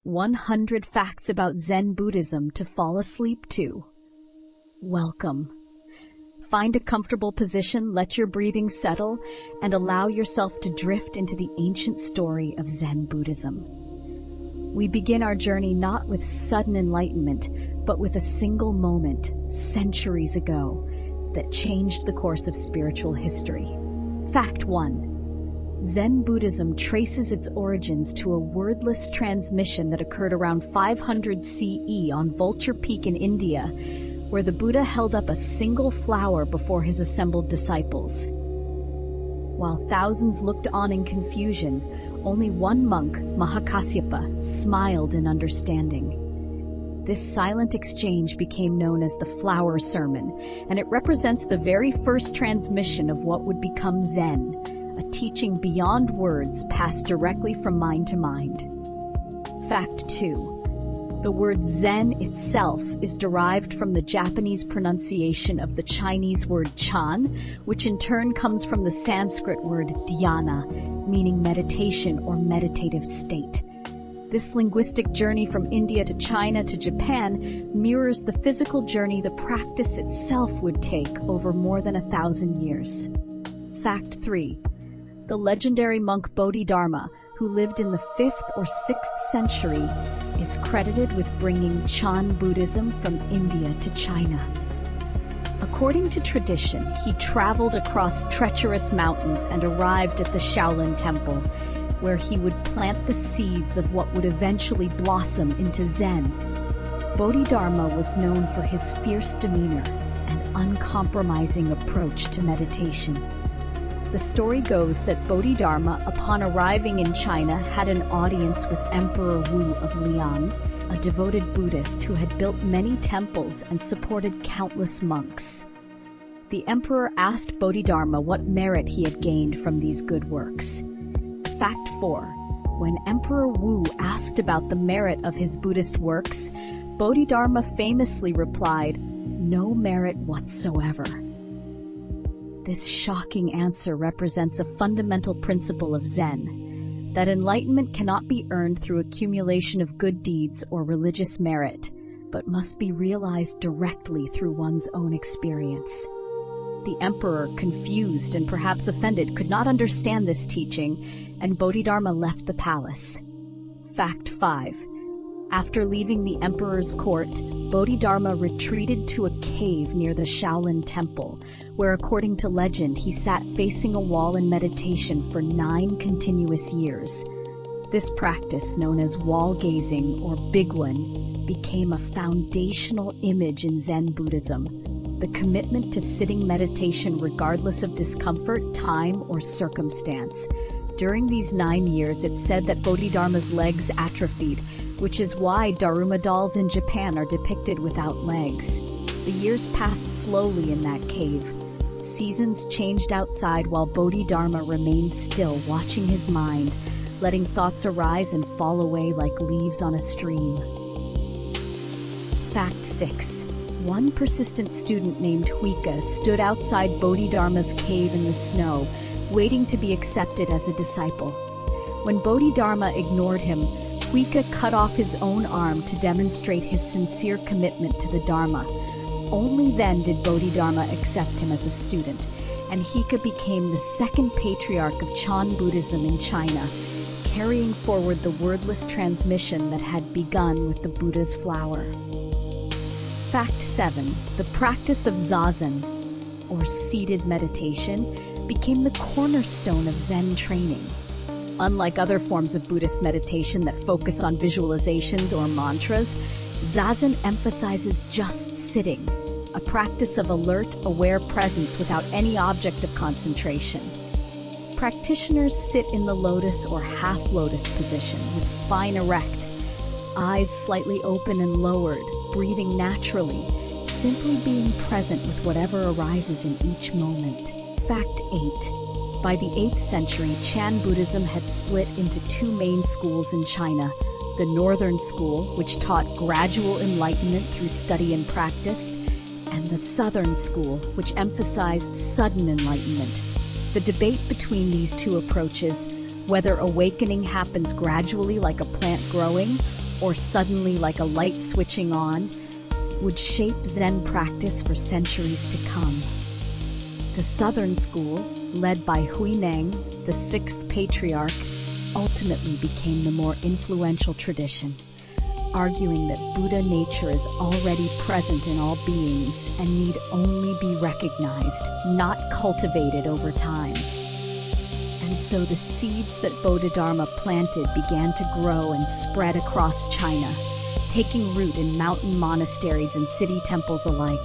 100 Facts About Zen Buddhism to Fall Asleep To. Welcome. Find a comfortable position, let your breathing settle, and allow yourself to drift into the ancient story of Zen Buddhism. We begin our journey not with sudden enlightenment, but with a single moment, centuries ago, that changed the course of spiritual history. Fact 1. Zen Buddhism traces its origins to a wordless transmission that occurred around 500 CE on Vulture Peak in India, where the Buddha held up a single flower before his assembled disciples. While thousands looked on in confusion, only one monk, Mahakasyapa, smiled in understanding. This silent exchange became known as the Flower Sermon, and it represents the very first transmission of what would become Zen, a teaching beyond words passed directly from mind to mind. Fact 2. The word Zen itself is derived from the Japanese pronunciation of the Chinese word Chan, which in turn comes from the Sanskrit word dhyana, meaning meditation or meditative state. This linguistic journey from India to China to Japan mirrors the physical journey the practice itself would take over more than 1,000 years. Fact 3. The legendary monk Bodhidharma, who lived in the 5th or 6th century, is credited with bringing Chan Buddhism from India to China. According to tradition, he traveled across treacherous mountains and arrived at the Shaolin Temple, where he would plant the seeds of what would eventually blossom into Zen. Bodhidharma was known for his fierce demeanor and uncompromising approach to meditation. The story goes that Bodhidharma, upon arriving in China, had an audience with Emperor Wu of Liang, a devoted Buddhist who had built many temples and supported countless monks. The emperor asked Bodhidharma what merit he had gained from these good works. Fact 4. When Emperor Wu asked about the merit of his Buddhist works, Bodhidharma famously replied, "No merit whatsoever." This shocking answer represents a fundamental principle of Zen, that enlightenment cannot be earned through accumulation of good deeds or religious merit, but must be realized directly through one's own experience. The emperor, confused and perhaps offended, could not understand this teaching, and Bodhidharma left the palace. Fact 5. After leaving the emperor's court, Bodhidharma retreated to a cave near the Shaolin Temple, where, according to legend, he sat facing a wall in meditation for 9 continuous years. This practice, known as wall gazing or bigwan, became a foundational image in Zen Buddhism, the commitment to sitting meditation regardless of discomfort, time, or circumstance. During these 9 years, it's said that Bodhidharma's legs atrophied, which is why Daruma dolls in Japan are depicted without legs. The years passed slowly in that cave. Seasons changed outside while Bodhidharma remained still, watching his mind, letting thoughts arise and fall away like leaves on a stream. Fact 6. One persistent student named Huika stood outside Bodhidharma's cave in the snow, waiting to be accepted as a disciple. When Bodhidharma ignored him, Huika cut off his own arm to demonstrate his sincere commitment to the Dharma. Only then did Bodhidharma accept him as a student, and Huika became the second patriarch of Chan Buddhism in China, carrying forward the wordless transmission that had begun with the Buddha's flower. Fact 7. The practice of zazen, or seated meditation, became the cornerstone of Zen training. Unlike other forms of Buddhist meditation that focus on visualizations or mantras, zazen emphasizes just sitting, a practice of alert, aware presence without any object of concentration. Practitioners sit in the lotus or half-lotus position with spine erect, eyes slightly open and lowered, breathing naturally, simply being present with whatever arises in each moment. Fact 8. By the 8th century, Chan Buddhism had split into 2 main schools in China: the Northern School, which taught gradual enlightenment through study and practice, and the Southern School, which emphasized sudden enlightenment. The debate between these two approaches, whether awakening happens gradually like a plant growing, or suddenly like a light switching on, would shape Zen practice for centuries to come. The Southern school, led by Huineng, the sixth patriarch, ultimately became the more influential tradition, arguing that Buddha nature is already present in all beings and need only be recognized, not cultivated over time. And so the seeds that Bodhidharma planted began to grow and spread across China, taking root in mountain monasteries and city temples alike.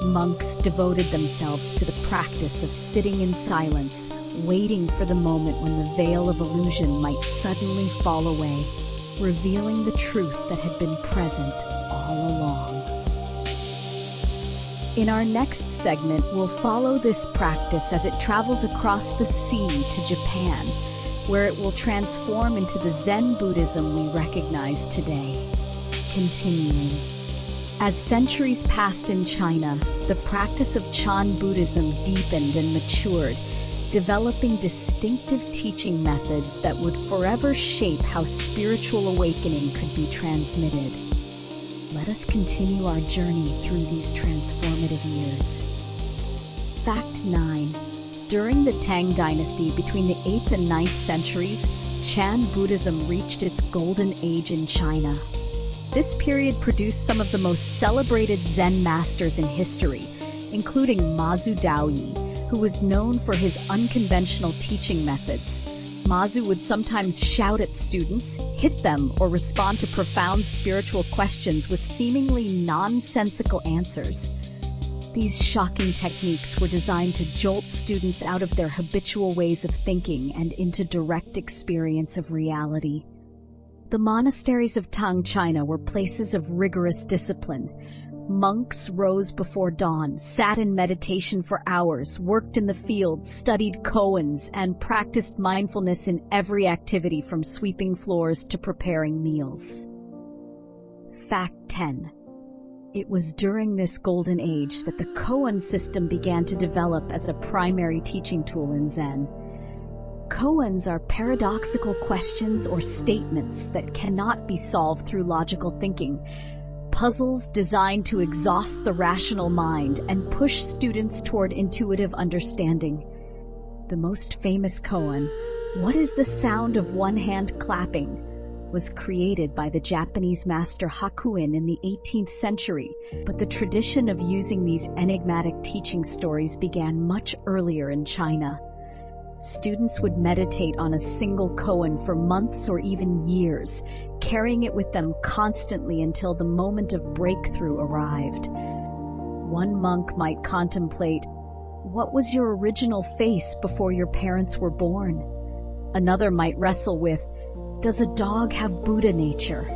Monks devoted themselves to the practice of sitting in silence, waiting for the moment when the veil of illusion might suddenly fall away, revealing the truth that had been present all along. In our next segment, we'll follow this practice as it travels across the sea to Japan, where it will transform into the Zen Buddhism we recognize today. Continuing. As centuries passed in China, the practice of Chan Buddhism deepened and matured, developing distinctive teaching methods that would forever shape how spiritual awakening could be transmitted. Let us continue our journey through these transformative years. Fact 9. During the Tang Dynasty between the 8th and 9th centuries, Chan Buddhism reached its golden age in China. This period produced some of the most celebrated Zen masters in history, including Mazu Daoyi, who was known for his unconventional teaching methods. Mazu would sometimes shout at students, hit them, or respond to profound spiritual questions with seemingly nonsensical answers. These shocking techniques were designed to jolt students out of their habitual ways of thinking and into direct experience of reality. The monasteries of Tang China were places of rigorous discipline. Monks rose before dawn, sat in meditation for hours, worked in the fields, studied koans, and practiced mindfulness in every activity from sweeping floors to preparing meals. Fact 10. It was during this golden age that the koan system began to develop as a primary teaching tool in Zen. Koans are paradoxical questions or statements that cannot be solved through logical thinking, puzzles designed to exhaust the rational mind and push students toward intuitive understanding. The most famous koan, "What is the sound of one hand clapping?" was created by the Japanese master Hakuin in the 18th century, but the tradition of using these enigmatic teaching stories began much earlier in China. Students would meditate on a single koan for months or even years, carrying it with them constantly until the moment of breakthrough arrived. One monk might contemplate, "What was your original face before your parents were born?" Another might wrestle with, "Does a dog have Buddha nature?"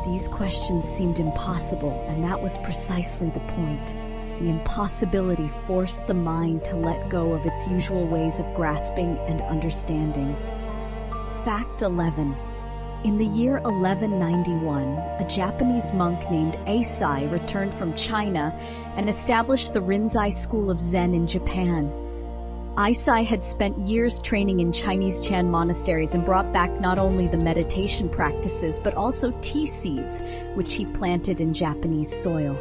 These questions seemed impossible, and that was precisely the point. The impossibility forced the mind to let go of its usual ways of grasping and understanding. Fact 11. In the year 1191, a Japanese monk named Eisai returned from China and established the Rinzai school of Zen in Japan. Eisai had spent years training in Chinese Chan monasteries and brought back not only the meditation practices but also tea seeds, which he planted in Japanese soil.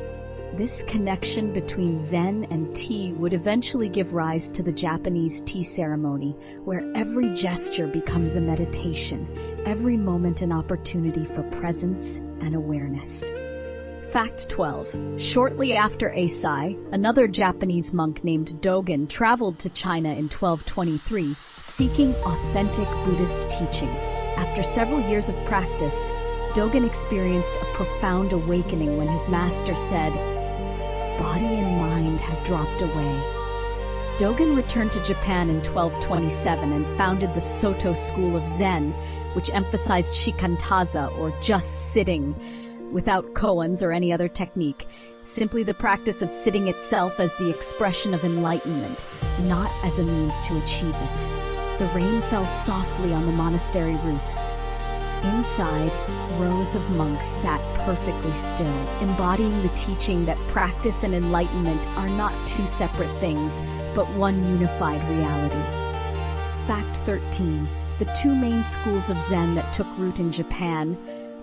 This connection between Zen and tea would eventually give rise to the Japanese tea ceremony, where every gesture becomes a meditation, every moment an opportunity for presence and awareness. Fact 12. Shortly after Eisai, another Japanese monk named Dogen traveled to China in 1223, seeking authentic Buddhist teaching. After several years of practice, Dogen experienced a profound awakening when his master said, "Body and mind have dropped away." Dogen returned to Japan in 1227 and founded the Soto school of Zen, which emphasized shikantaza, or just sitting, without koans or any other technique, simply the practice of sitting itself as the expression of enlightenment, not as a means to achieve it. The rain fell softly on the monastery roofs. Inside, rows of monks sat perfectly still, embodying the teaching that practice and enlightenment are not two separate things, but one unified reality. Fact 13. The two main schools of Zen that took root in Japan,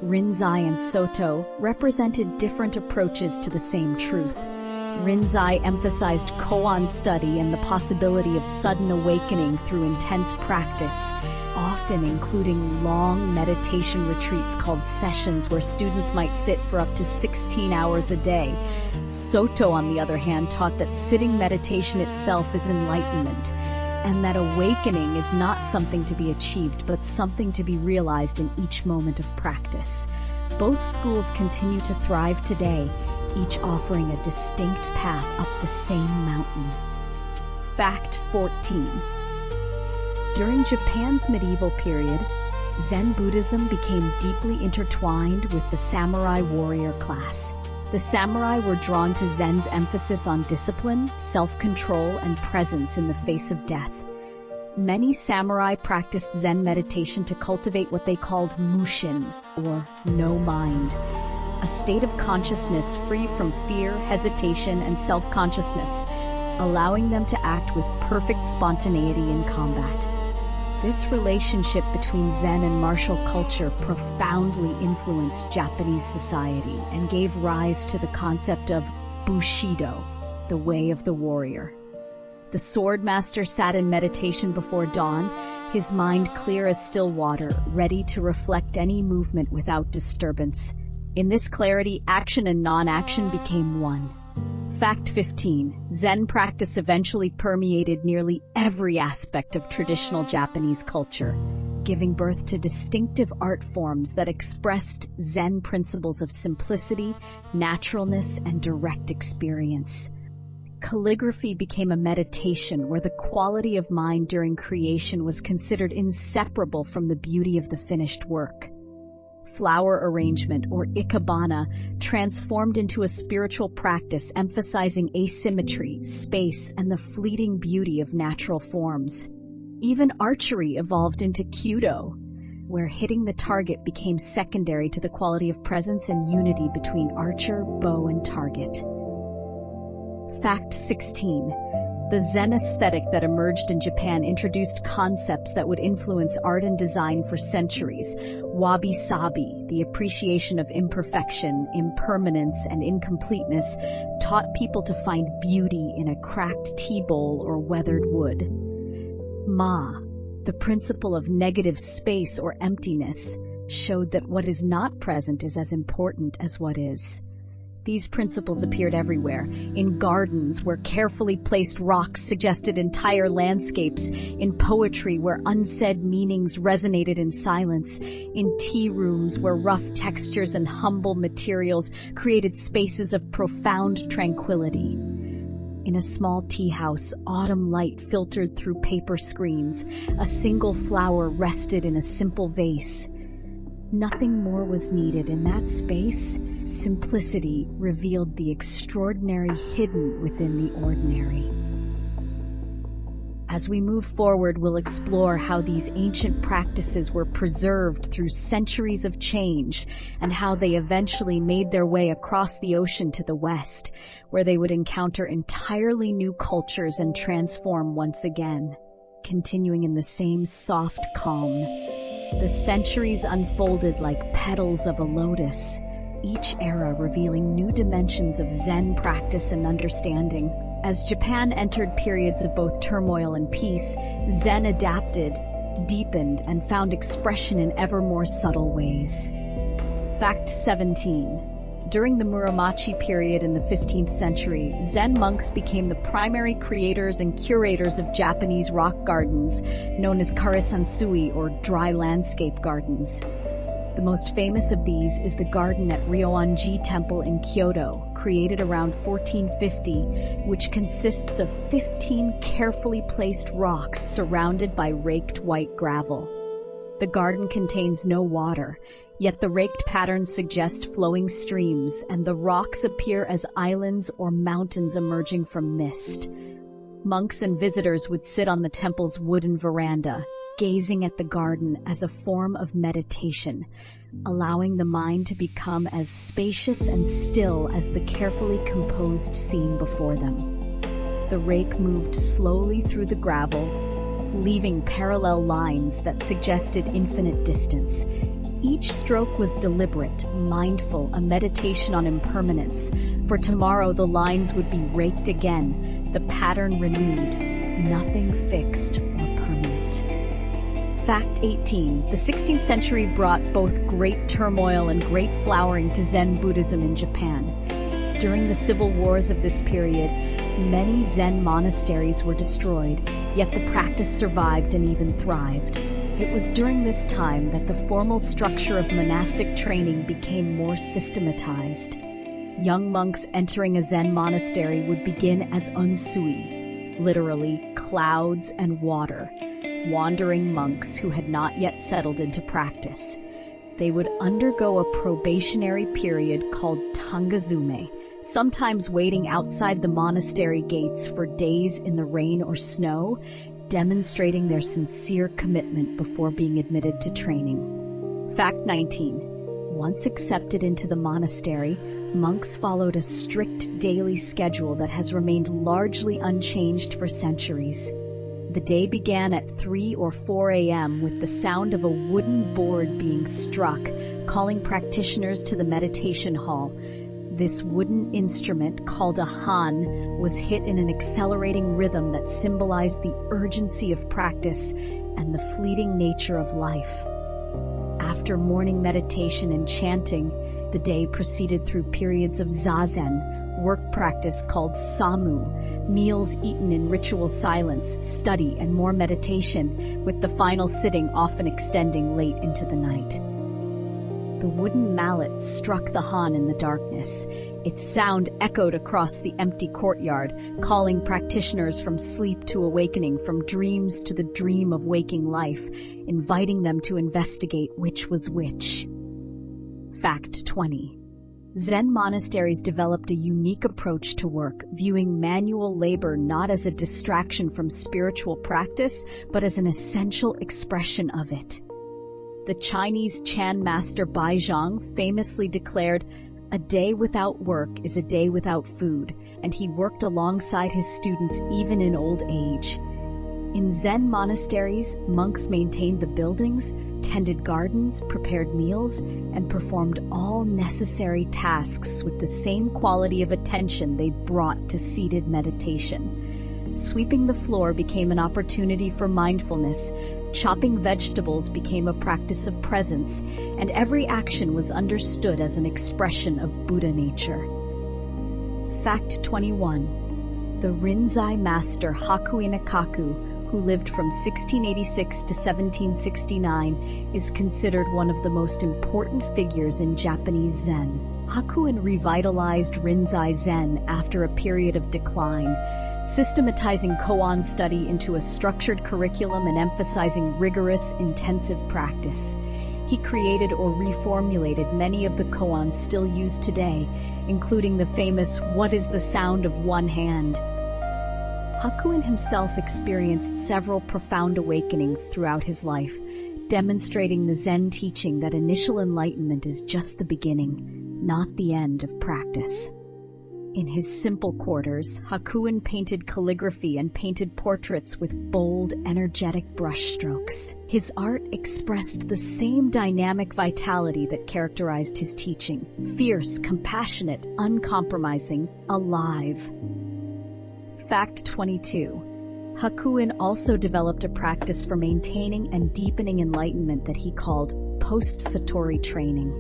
Rinzai and Soto, represented different approaches to the same truth. Rinzai emphasized koan study and the possibility of sudden awakening through intense practice, often including long meditation retreats called sessions where students might sit for up to 16 hours a day. Soto, on the other hand, taught that sitting meditation itself is enlightenment, and that awakening is not something to be achieved, but something to be realized in each moment of practice. Both schools continue to thrive today, each offering a distinct path up the same mountain. Fact 14. During Japan's medieval period, Zen Buddhism became deeply intertwined with the samurai warrior class. The samurai were drawn to Zen's emphasis on discipline, self-control, and presence in the face of death. Many samurai practiced Zen meditation to cultivate what they called mushin, or no mind, a state of consciousness free from fear, hesitation, and self-consciousness, allowing them to act with perfect spontaneity in combat. This relationship between Zen and martial culture profoundly influenced Japanese society and gave rise to the concept of Bushido, the way of the warrior. The sword master sat in meditation before dawn, his mind clear as still water, ready to reflect any movement without disturbance. In this clarity, action and non-action became one. Fact 15. Zen practice eventually permeated nearly every aspect of traditional Japanese culture, giving birth to distinctive art forms that expressed Zen principles of simplicity, naturalness, and direct experience. Calligraphy became a meditation where the quality of mind during creation was considered inseparable from the beauty of the finished work. Flower arrangement, or ikebana, transformed into a spiritual practice emphasizing asymmetry, space, and the fleeting beauty of natural forms. Even archery evolved into kyudo, where hitting the target became secondary to the quality of presence and unity between archer, bow, and target. Fact 16. The Zen aesthetic that emerged in Japan introduced concepts that would influence art and design for centuries. Wabi-sabi, the appreciation of imperfection, impermanence, and incompleteness, taught people to find beauty in a cracked tea bowl or weathered wood. Ma, the principle of negative space or emptiness, showed that what is not present is as important as what is. These principles appeared everywhere, in gardens where carefully placed rocks suggested entire landscapes, in poetry where unsaid meanings resonated in silence, in tea rooms where rough textures and humble materials created spaces of profound tranquility. In a small tea house, autumn light filtered through paper screens, a single flower rested in a simple vase. Nothing more was needed in that space. Simplicity revealed the extraordinary hidden within the ordinary. As we move forward, we'll explore how these ancient practices were preserved through centuries of change and how they eventually made their way across the ocean to the West, where they would encounter entirely new cultures and transform once again, continuing in the same soft calm. The centuries unfolded like petals of a lotus, each era revealing new dimensions of Zen practice and understanding. As Japan entered periods of both turmoil and peace, Zen adapted, deepened, and found expression in ever more subtle ways. Fact 17. During the Muromachi period in the 15th century, Zen monks became the primary creators and curators of Japanese rock gardens, known as karisansui, or dry landscape gardens. The most famous of these is the garden at Ryoanji Temple in Kyoto, created around 1450, which consists of 15 carefully placed rocks surrounded by raked white gravel. The garden contains no water, yet the raked patterns suggest flowing streams, and the rocks appear as islands or mountains emerging from mist. Monks and visitors would sit on the temple's wooden veranda, gazing at the garden as a form of meditation, allowing the mind to become as spacious and still as the carefully composed scene before them. The rake moved slowly through the gravel, leaving parallel lines that suggested infinite distance. Each stroke was deliberate, mindful, a meditation on impermanence. For tomorrow the lines would be raked again, the pattern renewed, nothing fixed or permanent. Fact 18. The 16th century brought both great turmoil and great flowering to Zen Buddhism in Japan. During the civil wars of this period, many Zen monasteries were destroyed, yet the practice survived and even thrived. It was during this time that the formal structure of monastic training became more systematized. Young monks entering a Zen monastery would begin as unsui, literally clouds and water, wandering monks who had not yet settled into practice. They would undergo a probationary period called tangazume, sometimes waiting outside the monastery gates for days in the rain or snow, demonstrating their sincere commitment before being admitted to training. Fact 19. Once accepted into the monastery, monks followed a strict daily schedule that has remained largely unchanged for centuries. The day began at 3 or 4 a.m. with the sound of a wooden board being struck, calling practitioners to the meditation hall. This wooden instrument, called a han, was hit in an accelerating rhythm that symbolized the urgency of practice and the fleeting nature of life. After morning meditation and chanting, the day proceeded through periods of zazen, work practice called samu, meals eaten in ritual silence, study, and more meditation, with the final sitting often extending late into the night. The wooden mallet struck the han in the darkness. Its sound echoed across the empty courtyard, calling practitioners from sleep to awakening, from dreams to the dream of waking life, inviting them to investigate which was which. Fact 20. Zen monasteries developed a unique approach to work, viewing manual labor not as a distraction from spiritual practice, but as an essential expression of it. The Chinese Chan master Baizhang famously declared, "A day without work is a day without food," and he worked alongside his students even in old age. In Zen monasteries, monks maintained the buildings, tended gardens, prepared meals, and performed all necessary tasks with the same quality of attention they brought to seated meditation. Sweeping the floor became an opportunity for mindfulness, chopping vegetables became a practice of presence, and every action was understood as an expression of Buddha nature. Fact 21. The Rinzai master Hakuin Akaku, who lived from 1686 to 1769, is considered one of the most important figures in Japanese Zen. Hakuin revitalized Rinzai Zen after a period of decline, systematizing Koan study into a structured curriculum and emphasizing rigorous, intensive practice. He created or reformulated many of the koans still used today, including the famous "What is the sound of one hand?" Hakuin himself experienced several profound awakenings throughout his life, demonstrating the Zen teaching that initial enlightenment is just the beginning, not the end of practice. In his simple quarters, Hakuin painted calligraphy and painted portraits with bold, energetic brushstrokes. His art expressed the same dynamic vitality that characterized his teaching: fierce, compassionate, uncompromising, alive. Fact 22. Hakuin also developed a practice for maintaining and deepening enlightenment that he called post-satori training.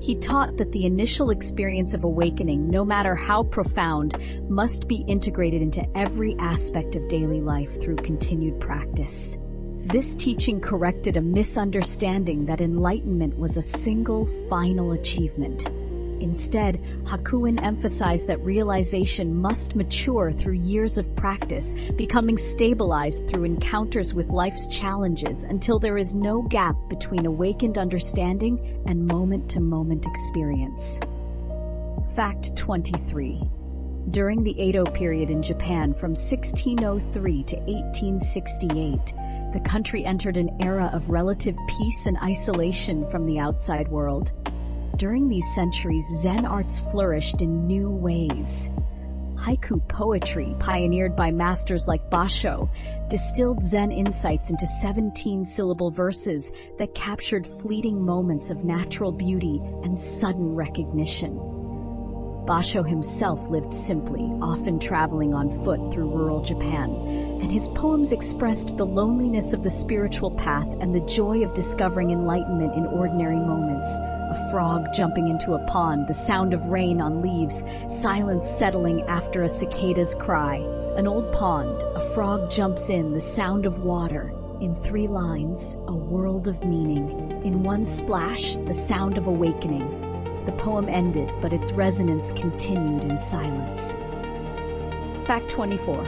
He taught that the initial experience of awakening, no matter how profound, must be integrated into every aspect of daily life through continued practice. This teaching corrected a misunderstanding that enlightenment was a single, final achievement. Instead, Hakuin emphasized that realization must mature through years of practice, becoming stabilized through encounters with life's challenges until there is no gap between awakened understanding and moment-to-moment experience. Fact 23. During the Edo period in Japan from 1603 to 1868, the country entered an era of relative peace and isolation from the outside world. During these centuries, Zen arts flourished in new ways. Haiku poetry, pioneered by masters like Basho, distilled Zen insights into 17-syllable verses that captured fleeting moments of natural beauty and sudden recognition. Basho himself lived simply, often traveling on foot through rural Japan, and his poems expressed the loneliness of the spiritual path and the joy of discovering enlightenment in ordinary moments. A frog jumping into a pond, the sound of rain on leaves, silence settling after a cicada's cry. An old pond, a frog jumps in, the sound of water. In 3 lines, a world of meaning. In one splash, the sound of awakening. The poem ended, but its resonance continued in silence. Fact 24.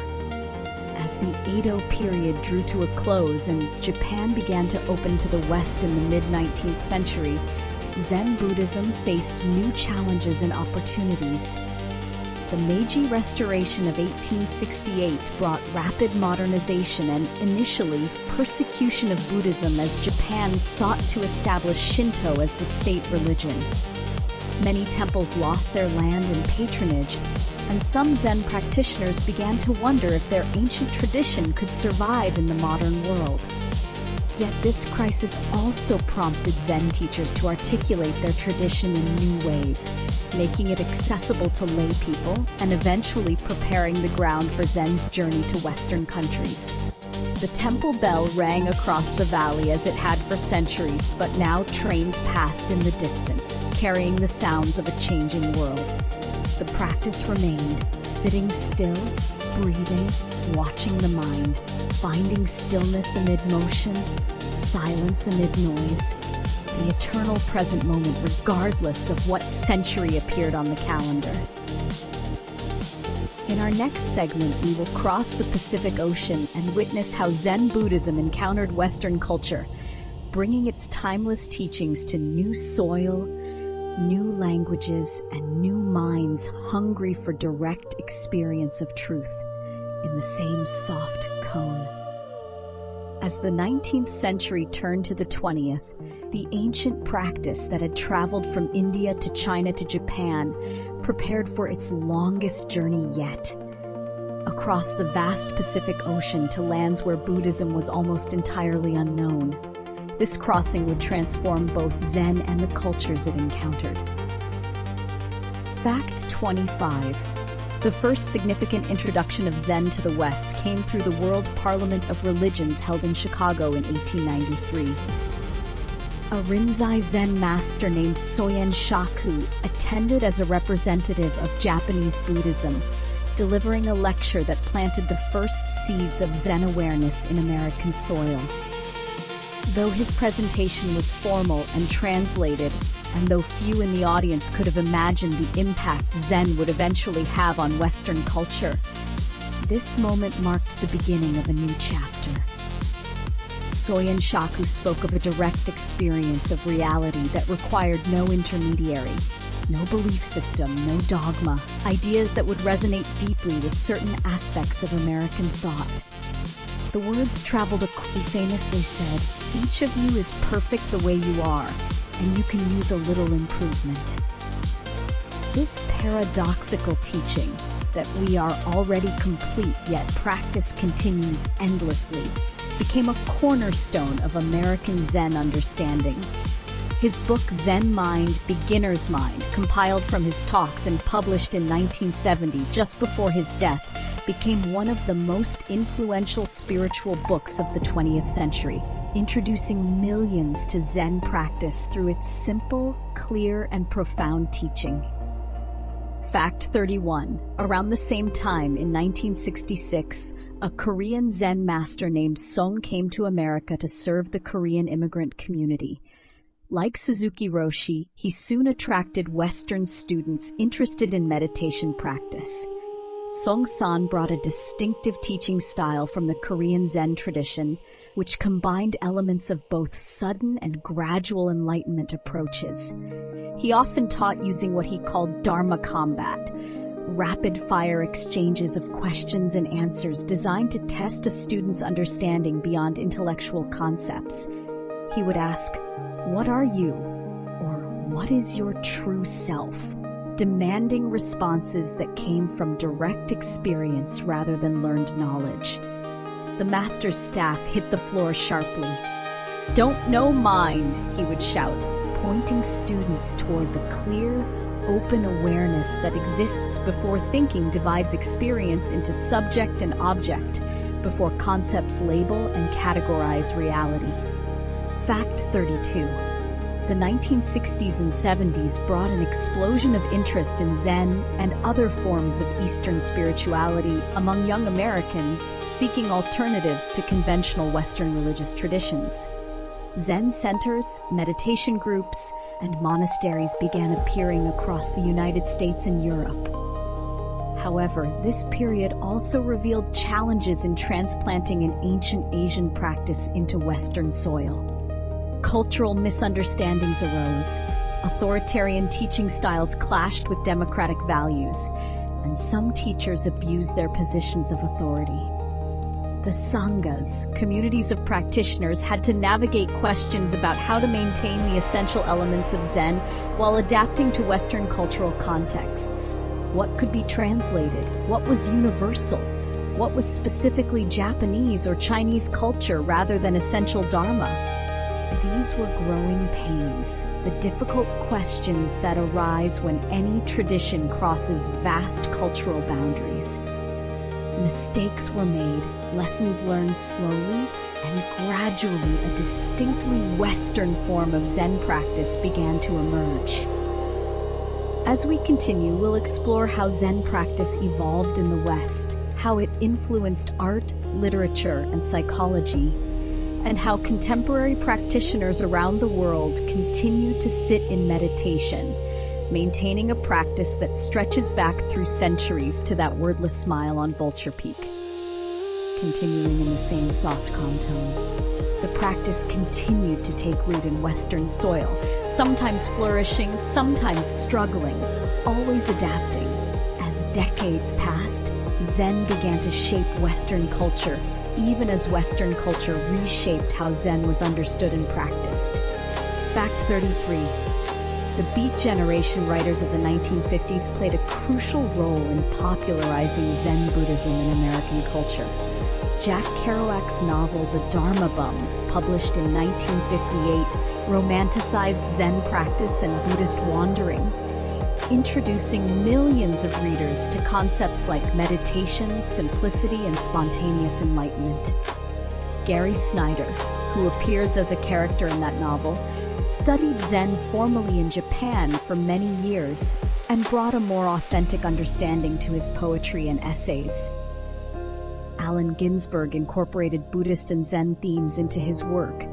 As the Edo period drew to a close and Japan began to open to the West in the mid-19th century, Zen Buddhism faced new challenges and opportunities. The Meiji Restoration of 1868 brought rapid modernization and, initially, persecution of Buddhism as Japan sought to establish Shinto as the state religion. Many temples lost their land and patronage, and some Zen practitioners began to wonder if their ancient tradition could survive in the modern world. Yet this crisis also prompted Zen teachers to articulate their tradition in new ways, making it accessible to lay people and eventually preparing the ground for Zen's journey to Western countries. The temple bell rang across the valley as it had for centuries, but now trains passed in the distance, carrying the sounds of a changing world. The practice remained, sitting still, breathing, watching the mind, finding stillness amid motion, silence amid noise, the eternal present moment regardless of what century appeared on the calendar. In our next segment, we will cross the Pacific Ocean and witness how Zen Buddhism encountered Western culture, bringing its timeless teachings to new soil, new languages, and new minds hungry for direct experience of truth in the same soft cone. As the 19th century turned to the 20th, the ancient practice that had traveled from India to China to Japan prepared for its longest journey yet. Across the vast Pacific Ocean to lands where Buddhism was almost entirely unknown. This crossing would transform both Zen and the cultures it encountered. Fact 25. The first significant introduction of Zen to the West came through the World Parliament of Religions held in Chicago in 1893. A Rinzai Zen master named Soyen Shaku attended as a representative of Japanese Buddhism, delivering a lecture that planted the first seeds of Zen awareness in American soil. Though his presentation was formal and translated, and though few in the audience could have imagined the impact Zen would eventually have on Western culture, this moment marked the beginning of a new chapter. Soyen Shaku spoke of a direct experience of reality that required no intermediary, no belief system, no dogma, ideas that would resonate deeply with certain aspects of American thought. The words traveled he famously said, "Each of you is perfect the way you are, and you can use a little improvement." This paradoxical teaching, that we are already complete yet practice continues endlessly, became a cornerstone of American Zen understanding. His book Zen Mind, Beginner's Mind, compiled from his talks and published in 1970, just before his death, became one of the most influential spiritual books of the 20th century, introducing millions to Zen practice through its simple, clear, and profound teaching. Fact 31. Around the same time, in 1966, a Korean Zen master named Song came to America to serve the Korean immigrant community. Like Suzuki Roshi, he soon attracted Western students interested in meditation practice. Song-san brought a distinctive teaching style from the Korean Zen tradition, which combined elements of both sudden and gradual enlightenment approaches. He often taught using what he called Dharma combat, rapid-fire exchanges of questions and answers designed to test a student's understanding beyond intellectual concepts. He would ask, "What are you?" or "What is your true self?" demanding responses that came from direct experience rather than learned knowledge. The master's staff hit the floor sharply. "Don't know mind," he would shout, pointing students toward the clear, open awareness that exists before thinking divides experience into subject and object, before concepts label and categorize reality. Fact 32. The 1960s and 70s brought an explosion of interest in Zen and other forms of Eastern spirituality among young Americans seeking alternatives to conventional Western religious traditions. Zen centers, meditation groups, and monasteries began appearing across the United States and Europe. However, this period also revealed challenges in transplanting an ancient Asian practice into Western soil. Cultural misunderstandings arose, authoritarian teaching styles clashed with democratic values, and some teachers abused their positions of authority. The Sanghas, communities of practitioners, had to navigate questions about how to maintain the essential elements of Zen while adapting to Western cultural contexts. What could be translated? What was universal? What was specifically Japanese or Chinese culture rather than essential Dharma? These were growing pains, the difficult questions that arise when any tradition crosses vast cultural boundaries. Mistakes were made, lessons learned slowly, and gradually a distinctly Western form of Zen practice began to emerge. As we continue, we'll explore how Zen practice evolved in the West, how it influenced art, literature, and psychology, and how contemporary practitioners around the world continue to sit in meditation, maintaining a practice that stretches back through centuries to that wordless smile on Vulture Peak. Continuing in the same soft calm tone, the practice continued to take root in Western soil, sometimes flourishing, sometimes struggling, always adapting. As decades passed, Zen began to shape Western culture, even as Western culture reshaped how Zen was understood and practiced. Fact 33. The Beat Generation writers of the 1950s played a crucial role in popularizing Zen Buddhism in American culture. Jack Kerouac's novel The Dharma Bums, published in 1958, romanticized Zen practice and Buddhist wandering, introducing millions of readers to concepts like meditation, simplicity, and spontaneous enlightenment. Gary Snyder, who appears as a character in that novel, studied Zen formally in Japan for many years and brought a more authentic understanding to his poetry and essays. Allen Ginsberg incorporated Buddhist and Zen themes into his work,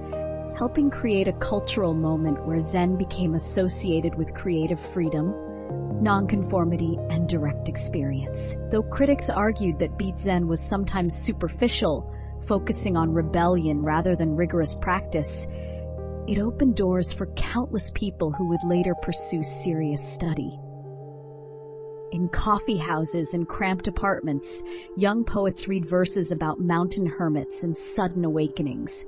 helping create a cultural moment where Zen became associated with creative freedom, nonconformity, and direct experience. Though critics argued that Beat Zen was sometimes superficial, focusing on rebellion rather than rigorous practice, it opened doors for countless people who would later pursue serious study. In coffee houses and cramped apartments, young poets read verses about mountain hermits and sudden awakenings.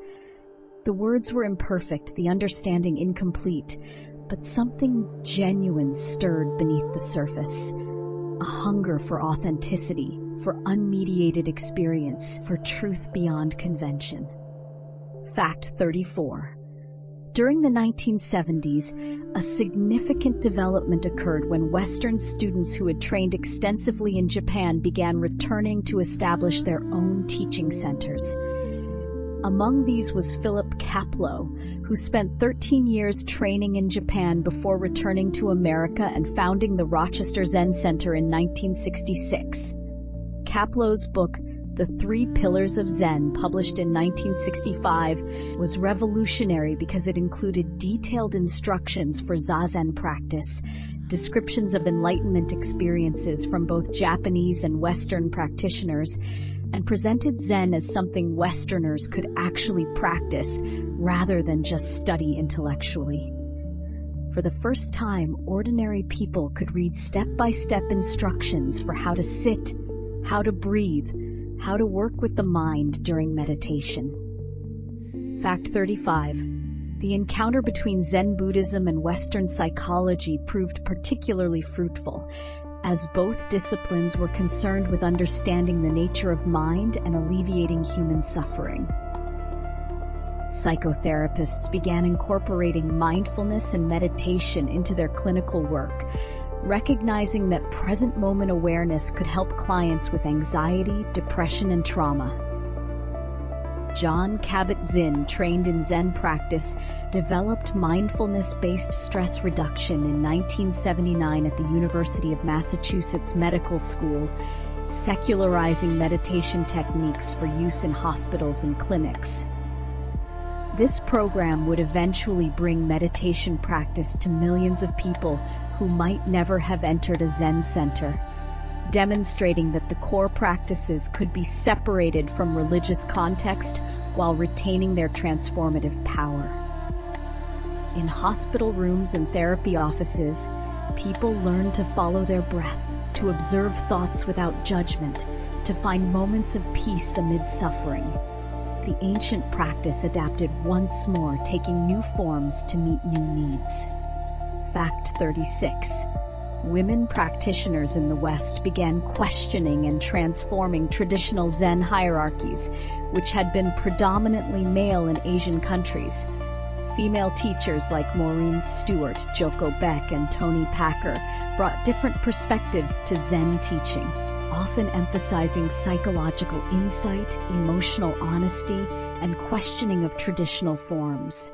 The words were imperfect, the understanding incomplete, but something genuine stirred beneath the surface. A hunger for authenticity, for unmediated experience, for truth beyond convention. Fact 34. During the 1970s, a significant development occurred when Western students who had trained extensively in Japan began returning to establish their own teaching centers. Among these was Philip Kapleau, who spent 13 years training in Japan before returning to America and founding the Rochester Zen Center in 1966. Kapleau's book, The Three Pillars of Zen, published in 1965, was revolutionary because it included detailed instructions for zazen practice, descriptions of enlightenment experiences from both Japanese and Western practitioners, and presented Zen as something Westerners could actually practice rather than just study intellectually. For the first time, ordinary people could read step-by-step instructions for how to sit, how to breathe, how to work with the mind during meditation. Fact 35. The encounter between Zen Buddhism and Western psychology proved particularly fruitful, as both disciplines were concerned with understanding the nature of mind and alleviating human suffering. Psychotherapists began incorporating mindfulness and meditation into their clinical work, recognizing that present moment awareness could help clients with anxiety, depression, and trauma. Jon Kabat-Zinn, trained in Zen practice, developed mindfulness-based stress reduction in 1979 at the University of Massachusetts Medical School, secularizing meditation techniques for use in hospitals and clinics. This program would eventually bring meditation practice to millions of people who might never have entered a Zen center, demonstrating that the core practices could be separated from religious context while retaining their transformative power. In hospital rooms and therapy offices, people learned to follow their breath, to observe thoughts without judgment, to find moments of peace amid suffering. The ancient practice adapted once more, taking new forms to meet new needs. Fact 36. Women practitioners in the West began questioning and transforming traditional Zen hierarchies, which had been predominantly male in Asian countries. Female teachers like Maureen Stewart, Joko Beck, and Toni Packer brought different perspectives to Zen teaching, often emphasizing psychological insight, emotional honesty, and questioning of traditional forms.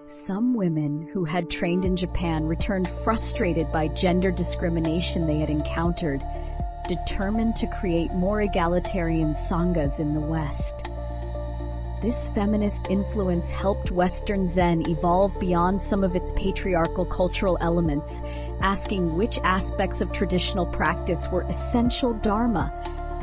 Some women who had trained in Japan returned frustrated by gender discrimination they had encountered, determined to create more egalitarian sanghas in the West. This feminist influence helped Western Zen evolve beyond some of its patriarchal cultural elements, asking which aspects of traditional practice were essential Dharma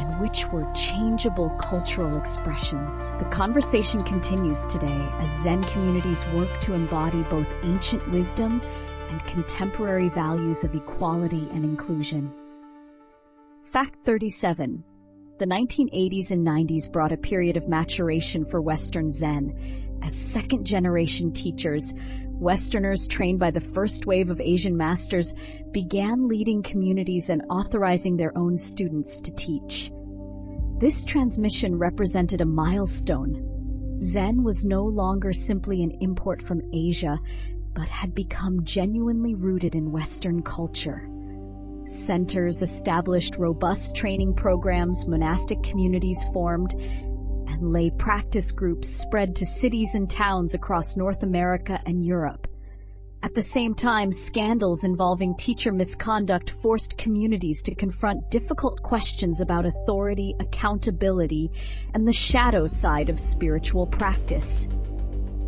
and which were changeable cultural expressions. The conversation continues today as Zen communities work to embody both ancient wisdom and contemporary values of equality and inclusion. Fact 37. The 1980s and 90s brought a period of maturation for Western Zen. As second-generation teachers, Westerners trained by the first wave of Asian masters began leading communities and authorizing their own students to teach. This transmission represented a milestone. Zen was no longer simply an import from Asia, but had become genuinely rooted in Western culture. Centers established robust training programs, monastic communities formed, and lay practice groups spread to cities and towns across North America and Europe. At the same time, scandals involving teacher misconduct forced communities to confront difficult questions about authority, accountability, and the shadow side of spiritual practice.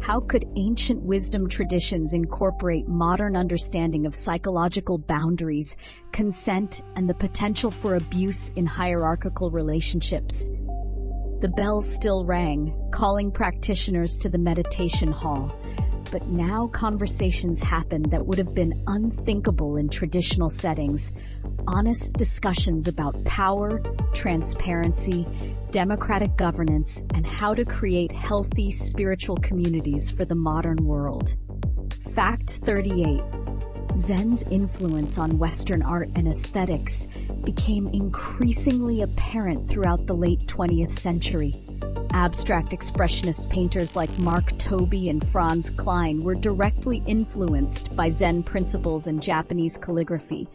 How could ancient wisdom traditions incorporate modern understanding of psychological boundaries, consent, and the potential for abuse in hierarchical relationships? The bells still rang, calling practitioners to the meditation hall. But now conversations happen that would have been unthinkable in traditional settings. Honest discussions about power, transparency, democratic governance, and how to create healthy spiritual communities for the modern world. Fact 38. Zen's influence on Western art and aesthetics became increasingly apparent throughout the late 20th century. Abstract expressionist painters like Mark Tobey and Franz Klein were directly influenced by Zen principles and Japanese calligraphy,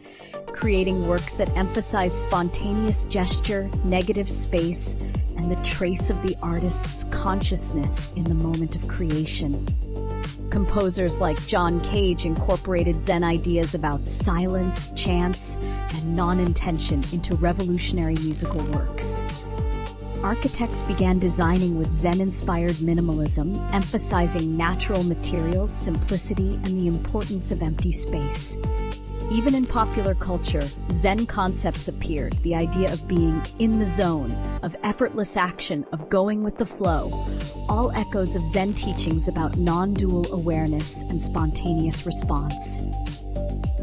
creating works that emphasize spontaneous gesture, negative space, and the trace of the artist's consciousness in the moment of creation. Composers like John Cage incorporated Zen ideas about silence, chance, and non-intention into revolutionary musical works. Architects began designing with Zen-inspired minimalism, emphasizing natural materials, simplicity, and the importance of empty space. Even in popular culture, Zen concepts appeared, the idea of being in the zone, of effortless action, of going with the flow, all echoes of Zen teachings about non-dual awareness and spontaneous response.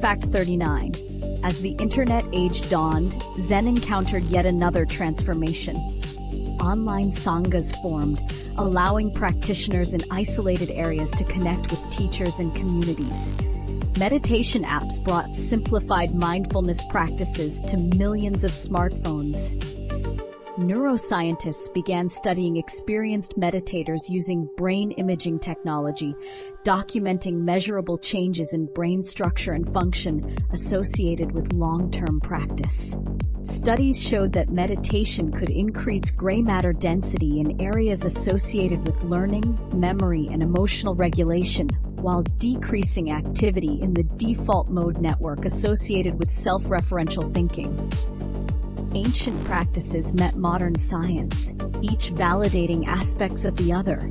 Fact 39. As the internet age dawned, Zen encountered yet another transformation. Online sanghas formed, allowing practitioners in isolated areas to connect with teachers and communities. Meditation apps brought simplified mindfulness practices to millions of smartphones. Neuroscientists began studying experienced meditators using brain imaging technology, documenting measurable changes in brain structure and function associated with long-term practice. Studies showed that meditation could increase gray matter density in areas associated with learning, memory, and emotional regulation, while decreasing activity in the default mode network associated with self-referential thinking. Ancient practices met modern science, each validating aspects of the other.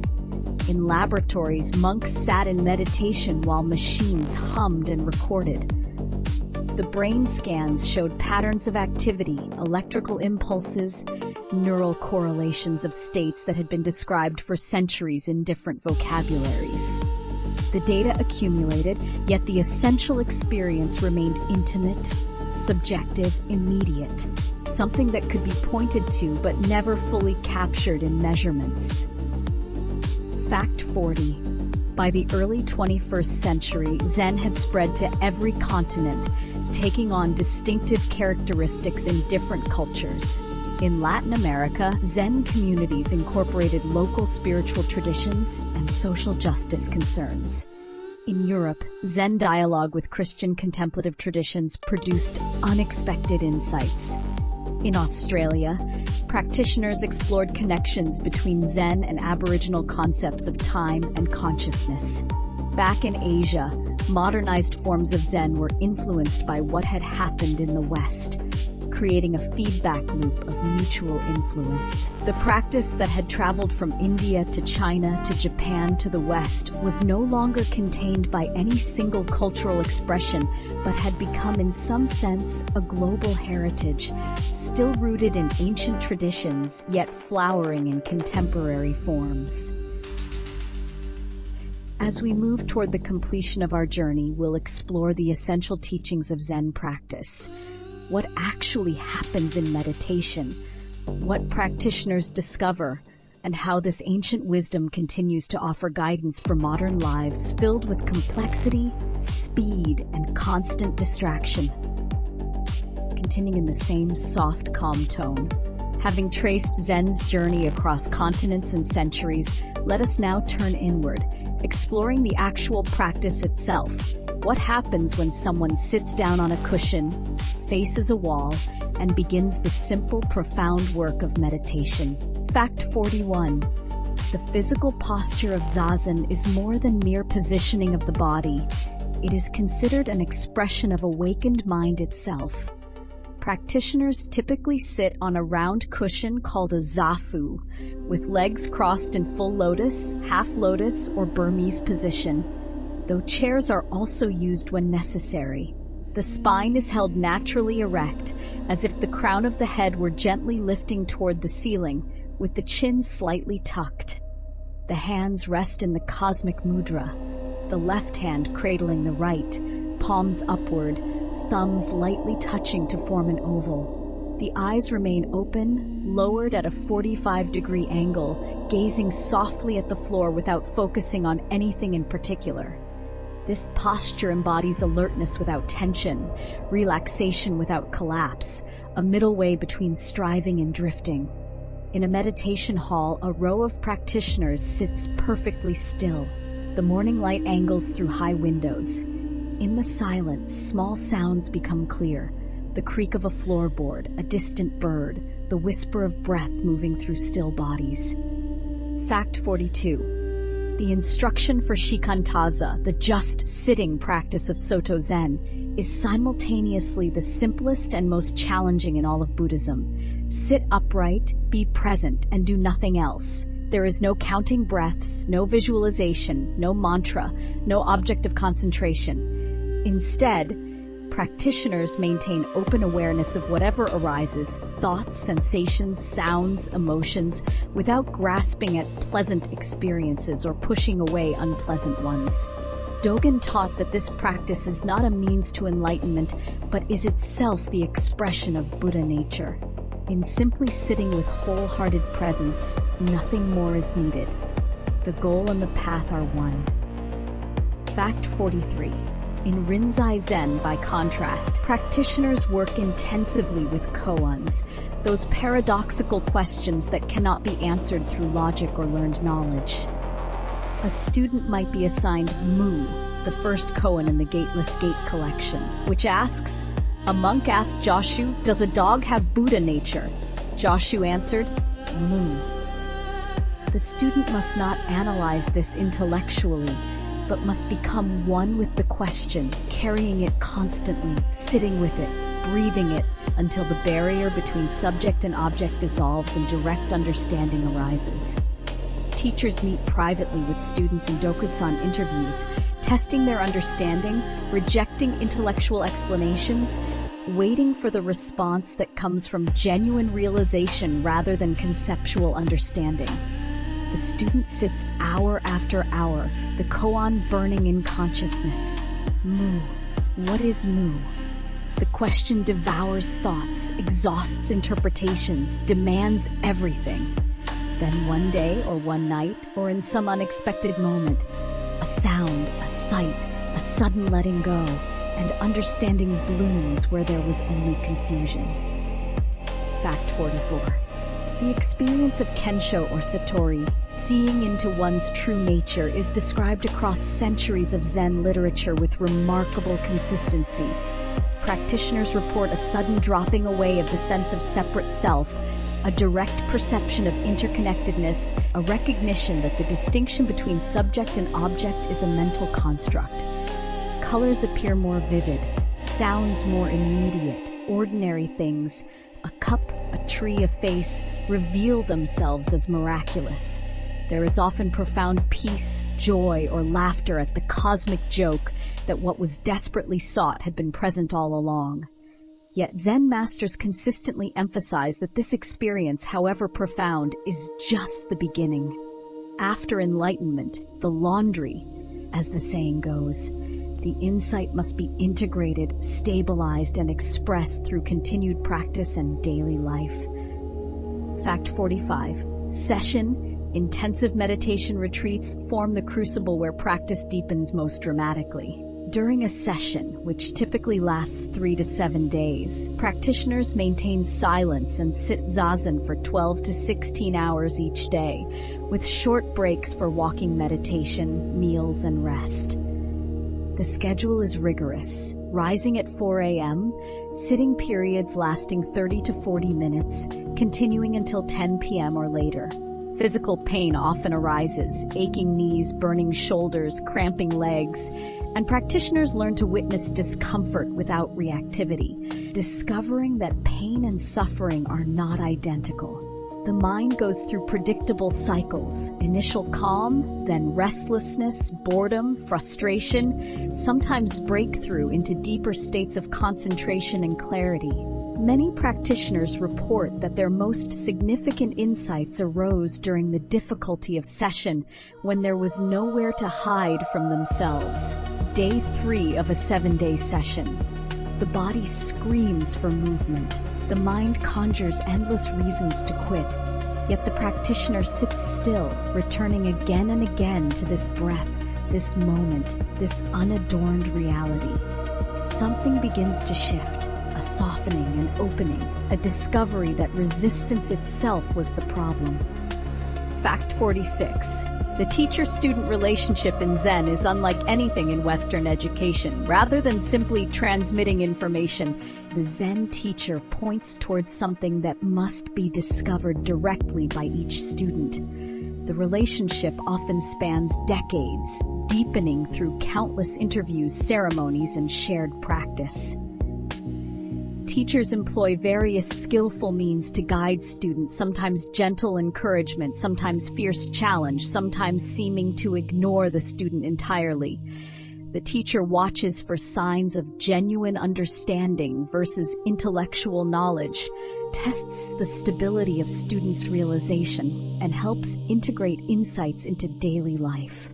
In laboratories, monks sat in meditation while machines hummed and recorded. The brain scans showed patterns of activity, electrical impulses, neural correlations of states that had been described for centuries in different vocabularies. The data accumulated, yet the essential experience remained intimate, subjective, immediate, something that could be pointed to but never fully captured in measurements. Fact 40. By the early 21st century, Zen had spread to every continent, taking on distinctive characteristics in different cultures. In Latin America, Zen communities incorporated local spiritual traditions and social justice concerns. In Europe, Zen dialogue with Christian contemplative traditions produced unexpected insights. In Australia, practitioners explored connections between Zen and Aboriginal concepts of time and consciousness. Back in Asia, modernized forms of Zen were influenced by what had happened in the West, creating a feedback loop of mutual influence. The practice that had traveled from India to China to Japan to the West was no longer contained by any single cultural expression, but had become in some sense a global heritage, still rooted in ancient traditions, yet flowering in contemporary forms. As we move toward the completion of our journey, we'll explore the essential teachings of Zen practice. What actually happens in meditation, what practitioners discover, and how this ancient wisdom continues to offer guidance for modern lives filled with complexity, speed, and constant distraction. Continuing in the same soft, calm tone. Having traced Zen's journey across continents and centuries, let us now turn inward, exploring the actual practice itself. What happens when someone sits down on a cushion, faces a wall, and begins the simple, profound work of meditation? Fact 41. The physical posture of zazen is more than mere positioning of the body. It is considered an expression of awakened mind itself. Practitioners typically sit on a round cushion called a zafu, with legs crossed in full lotus, half lotus, or Burmese position, though chairs are also used when necessary. The spine is held naturally erect, as if the crown of the head were gently lifting toward the ceiling, with the chin slightly tucked. The hands rest in the cosmic mudra, the left hand cradling the right, palms upward, thumbs lightly touching to form an oval. The eyes remain open, lowered at a 45-degree angle, gazing softly at the floor without focusing on anything in particular. This posture embodies alertness without tension, relaxation without collapse, a middle way between striving and drifting. In a meditation hall, a row of practitioners sits perfectly still. The morning light angles through high windows. In the silence, small sounds become clear. The creak of a floorboard, a distant bird, the whisper of breath moving through still bodies. Fact 42. The instruction for shikantaza, the just sitting practice of Soto Zen, is simultaneously the simplest and most challenging in all of Buddhism. Sit upright, be present, and do nothing else. There is no counting breaths, no visualization, no mantra, no object of concentration. Instead, practitioners maintain open awareness of whatever arises, thoughts, sensations, sounds, emotions, without grasping at pleasant experiences or pushing away unpleasant ones. Dogen taught that this practice is not a means to enlightenment, but is itself the expression of Buddha nature. In simply sitting with wholehearted presence, nothing more is needed. The goal and the path are one. Fact 43. In Rinzai Zen, by contrast, practitioners work intensively with koans, those paradoxical questions that cannot be answered through logic or learned knowledge. A student might be assigned Mu, the first koan in the Gateless Gate collection, which asks, "A monk asked Joshu, 'Does a dog have Buddha nature?' Joshu answered, 'Mu.' The student must not analyze this intellectually, but must become one with the question, carrying it constantly, sitting with it, breathing it, until the barrier between subject and object dissolves and direct understanding arises. Teachers meet privately with students in Dokusan interviews, testing their understanding, rejecting intellectual explanations, waiting for the response that comes from genuine realization rather than conceptual understanding. The student sits hour after hour, the koan burning in consciousness. Mu. What is Mu? The question devours thoughts, exhausts interpretations, demands everything. Then one day or one night, or in some unexpected moment, a sound, a sight, a sudden letting go, and understanding blooms where there was only confusion. Fact 44. The experience of Kensho or Satori, seeing into one's true nature, is described across centuries of Zen literature with remarkable consistency. Practitioners report a sudden dropping away of the sense of separate self, a direct perception of interconnectedness, a recognition that the distinction between subject and object is a mental construct. Colors appear more vivid, sounds more immediate, ordinary things, a cup, a tree, a face, reveal themselves as miraculous. There is often profound peace, joy, or laughter at the cosmic joke that what was desperately sought had been present all along. Yet Zen masters consistently emphasize that this experience, however profound, is just the beginning. After enlightenment, the laundry, as the saying goes, the insight must be integrated, stabilized, and expressed through continued practice and daily life. Fact 45. Session, intensive meditation retreats form the crucible where practice deepens most dramatically. During a session, which typically lasts 3 to 7 days, practitioners maintain silence and sit zazen for 12 to 16 hours each day, with short breaks for walking meditation, meals, and rest. The schedule is rigorous, rising at 4 a.m., sitting periods lasting 30 to 40 minutes, continuing until 10 p.m. or later. Physical pain often arises, aching knees, burning shoulders, cramping legs, and practitioners learn to witness discomfort without reactivity, discovering that pain and suffering are not identical. The mind goes through predictable cycles, initial calm, then restlessness, boredom, frustration, sometimes breakthrough into deeper states of concentration and clarity. Many practitioners report that their most significant insights arose during the difficulty of session when there was nowhere to hide from themselves. Day 3 of a 7-day session. The body screams for movement. The mind conjures endless reasons to quit. Yet the practitioner sits still, returning again and again to this breath, this moment, this unadorned reality. Something begins to shift. A softening and opening, a discovery that resistance itself was the problem. Fact 46. The teacher-student relationship in Zen is unlike anything in Western education. Rather than simply transmitting information, the Zen teacher points towards something that must be discovered directly by each student. The relationship often spans decades, deepening through countless interviews, ceremonies, and shared practice. Teachers employ various skillful means to guide students, sometimes gentle encouragement, sometimes fierce challenge, sometimes seeming to ignore the student entirely. The teacher watches for signs of genuine understanding versus intellectual knowledge, tests the stability of students' realization, and helps integrate insights into daily life.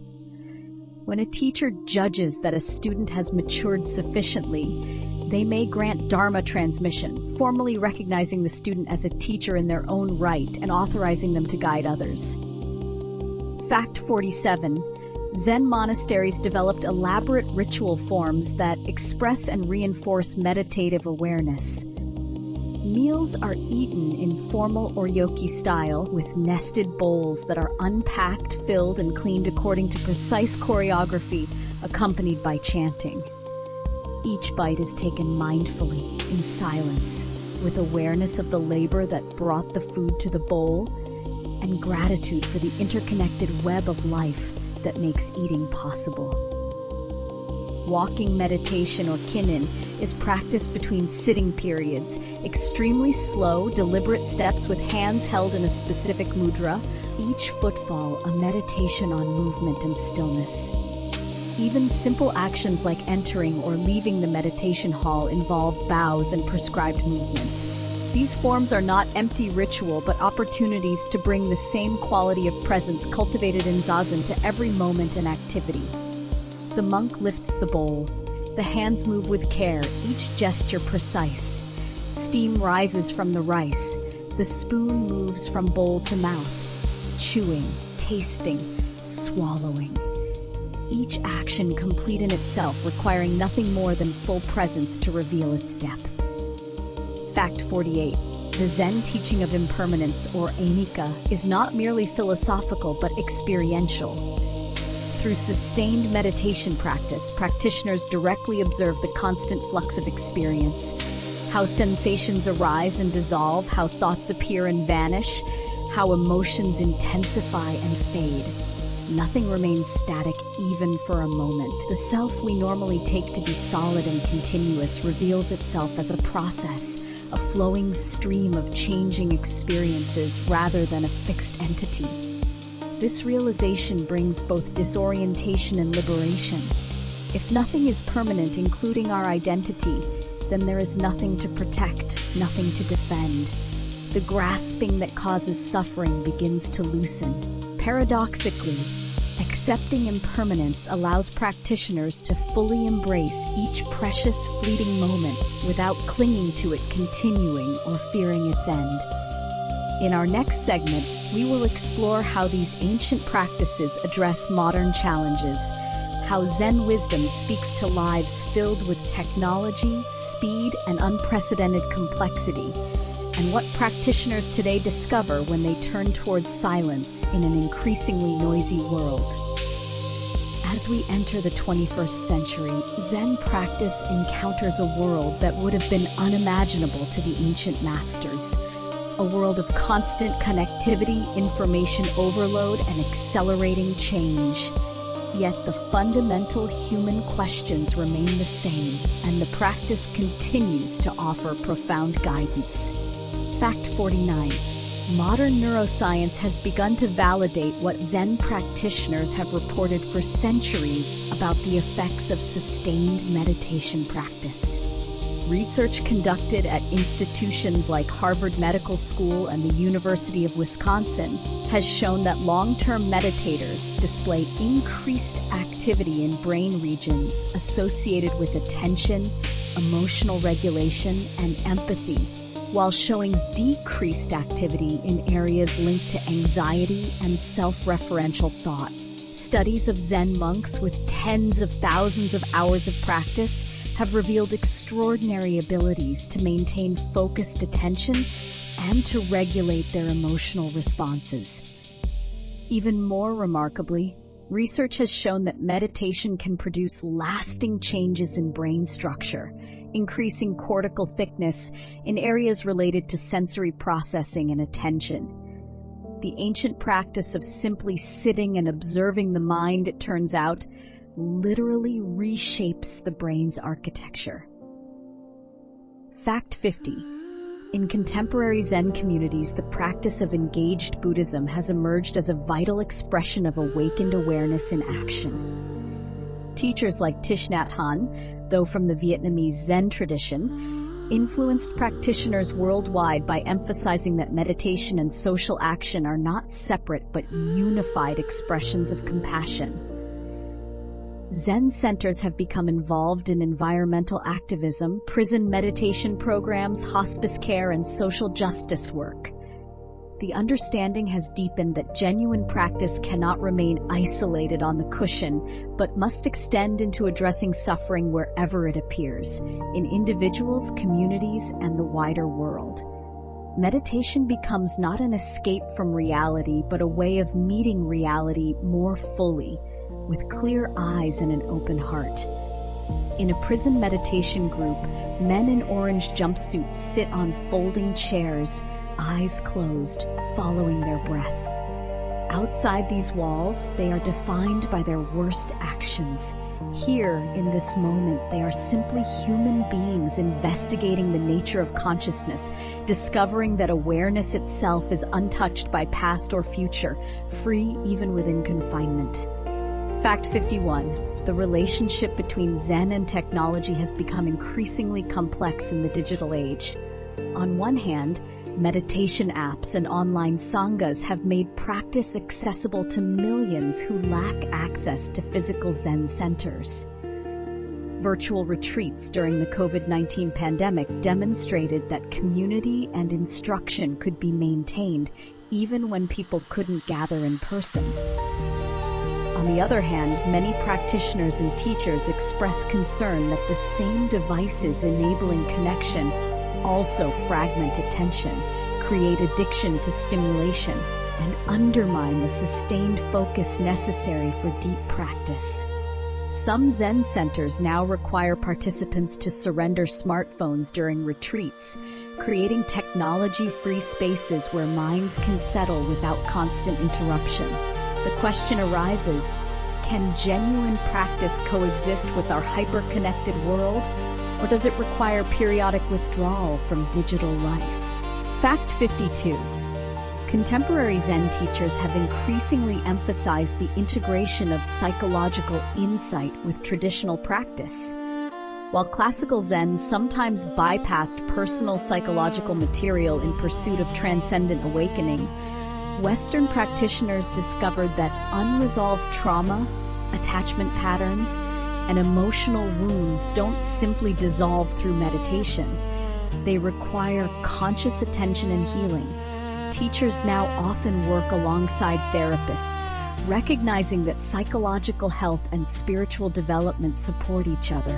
When a teacher judges that a student has matured sufficiently, They may grant Dharma transmission, formally recognizing the student as a teacher in their own right and authorizing them to guide others. Fact 47. Zen monasteries developed elaborate ritual forms that express and reinforce meditative awareness. Meals are eaten in formal or yoki style with nested bowls that are unpacked, filled, and cleaned according to precise choreography, accompanied by chanting. Each bite is taken mindfully, in silence, with awareness of the labor that brought the food to the bowl, and gratitude for the interconnected web of life that makes eating possible. Walking meditation, or kinnin, is practiced between sitting periods, extremely slow, deliberate steps with hands held in a specific mudra, each footfall a meditation on movement and stillness. Even simple actions like entering or leaving the meditation hall involve bows and prescribed movements. These forms are not empty ritual, but opportunities to bring the same quality of presence cultivated in zazen to every moment and activity. The monk lifts the bowl. The hands move with care, each gesture precise. Steam rises from the rice. The spoon moves from bowl to mouth, chewing, tasting, swallowing. Each action complete in itself, requiring nothing more than full presence to reveal its depth. Fact 48. The Zen teaching of impermanence, or anicca, is not merely philosophical but experiential. Through sustained meditation practice, practitioners directly observe the constant flux of experience, how sensations arise and dissolve, how thoughts appear and vanish, how emotions intensify and fade. Nothing remains static even for a moment. The self we normally take to be solid and continuous reveals itself as a process, a flowing stream of changing experiences rather than a fixed entity. This realization brings both disorientation and liberation. If nothing is permanent, including our identity, then there is nothing to protect, nothing to defend. The grasping that causes suffering begins to loosen. Paradoxically, accepting impermanence allows practitioners to fully embrace each precious, fleeting moment without clinging to it, continuing, or fearing its end. In our next segment, we will explore how these ancient practices address modern challenges, how Zen wisdom speaks to lives filled with technology, speed, and unprecedented complexity, and what practitioners today discover when they turn towards silence in an increasingly noisy world. As we enter the 21st century, Zen practice encounters a world that would have been unimaginable to the ancient masters. A world of constant connectivity, information overload, and accelerating change. Yet the fundamental human questions remain the same, and the practice continues to offer profound guidance. Fact 49. Modern neuroscience has begun to validate what Zen practitioners have reported for centuries about the effects of sustained meditation practice. Research conducted at institutions like Harvard Medical School and the University of Wisconsin has shown that long-term meditators display increased activity in brain regions associated with attention, emotional regulation, and empathy, while showing decreased activity in areas linked to anxiety and self-referential thought. Studies of Zen monks with tens of thousands of hours of practice have revealed extraordinary abilities to maintain focused attention and to regulate their emotional responses. Even more remarkably, research has shown that meditation can produce lasting changes in brain structure, increasing cortical thickness in areas related to sensory processing and attention. The ancient practice of simply sitting and observing the mind, it turns out, literally reshapes the brain's architecture. Fact 50. In contemporary Zen communities, the practice of engaged Buddhism has emerged as a vital expression of awakened awareness in action. Teachers like Thich Nhat Hanh, though from the Vietnamese Zen tradition, influenced practitioners worldwide by emphasizing that meditation and social action are not separate but unified expressions of compassion. Zen centers have become involved in environmental activism, prison meditation programs, hospice care, and social justice work. The understanding has deepened that genuine practice cannot remain isolated on the cushion, but must extend into addressing suffering wherever it appears, in individuals, communities, and the wider world. Meditation becomes not an escape from reality, but a way of meeting reality more fully, with clear eyes and an open heart. In a prison meditation group, men in orange jumpsuits sit on folding chairs, eyes closed, following their breath. Outside these walls, they are defined by their worst actions. Here, in this moment, they are simply human beings investigating the nature of consciousness, discovering that awareness itself is untouched by past or future, free even within confinement. Fact 51. The relationship between Zen and technology has become increasingly complex in the digital age. On one hand, meditation apps and online sanghas have made practice accessible to millions who lack access to physical Zen centers. Virtual retreats during the COVID-19 pandemic demonstrated that community and instruction could be maintained even when people couldn't gather in person. On the other hand, many practitioners and teachers express concern that the same devices enabling connection also fragment attention, create addiction to stimulation, and undermine the sustained focus necessary for deep practice. Some Zen centers now require participants to surrender smartphones during retreats, creating technology-free spaces where minds can settle without constant interruption. The question arises, can genuine practice coexist with our hyper-connected world, or does it require periodic withdrawal from digital life? Fact 52. Contemporary Zen teachers have increasingly emphasized the integration of psychological insight with traditional practice. While classical Zen sometimes bypassed personal psychological material in pursuit of transcendent awakening, Western practitioners discovered that unresolved trauma, attachment patterns, and emotional wounds don't simply dissolve through meditation. They require conscious attention and healing. Teachers now often work alongside therapists, recognizing that psychological health and spiritual development support each other.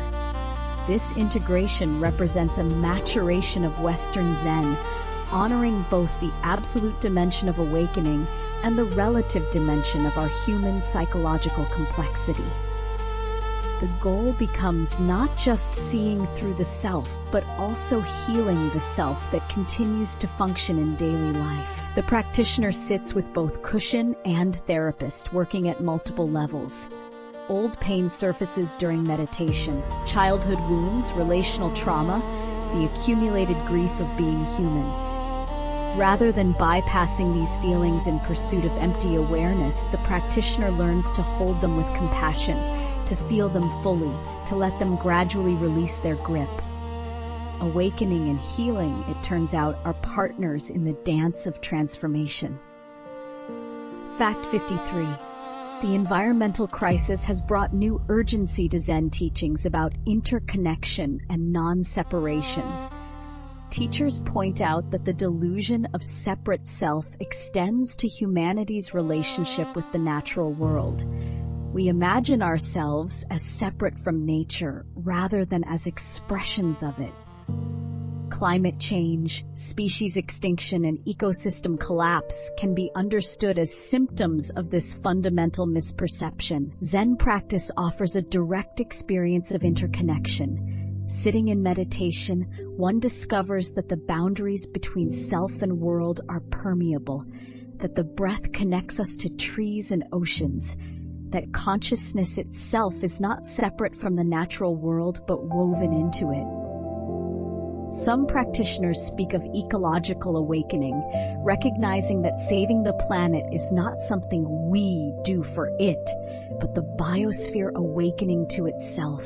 This integration represents a maturation of Western Zen, honoring both the absolute dimension of awakening and the relative dimension of our human psychological complexity. The goal becomes not just seeing through the self, but also healing the self that continues to function in daily life. The practitioner sits with both cushion and therapist, working at multiple levels. Old pain surfaces during meditation, childhood wounds, relational trauma, the accumulated grief of being human. Rather than bypassing these feelings in pursuit of empty awareness, the practitioner learns to hold them with compassion, to feel them fully, to let them gradually release their grip. Awakening and healing, it turns out, are partners in the dance of transformation. Fact 53. The environmental crisis has brought new urgency to Zen teachings about interconnection and non-separation. Teachers point out that the delusion of separate self extends to humanity's relationship with the natural world. We imagine ourselves as separate from nature rather than as expressions of it. Climate change, species extinction, and ecosystem collapse can be understood as symptoms of this fundamental misperception. Zen practice offers a direct experience of interconnection. Sitting in meditation, one discovers that the boundaries between self and world are permeable, that the breath connects us to trees and oceans, that consciousness itself is not separate from the natural world but woven into it. Some practitioners speak of ecological awakening, recognizing that saving the planet is not something we do for it, but the biosphere awakening to itself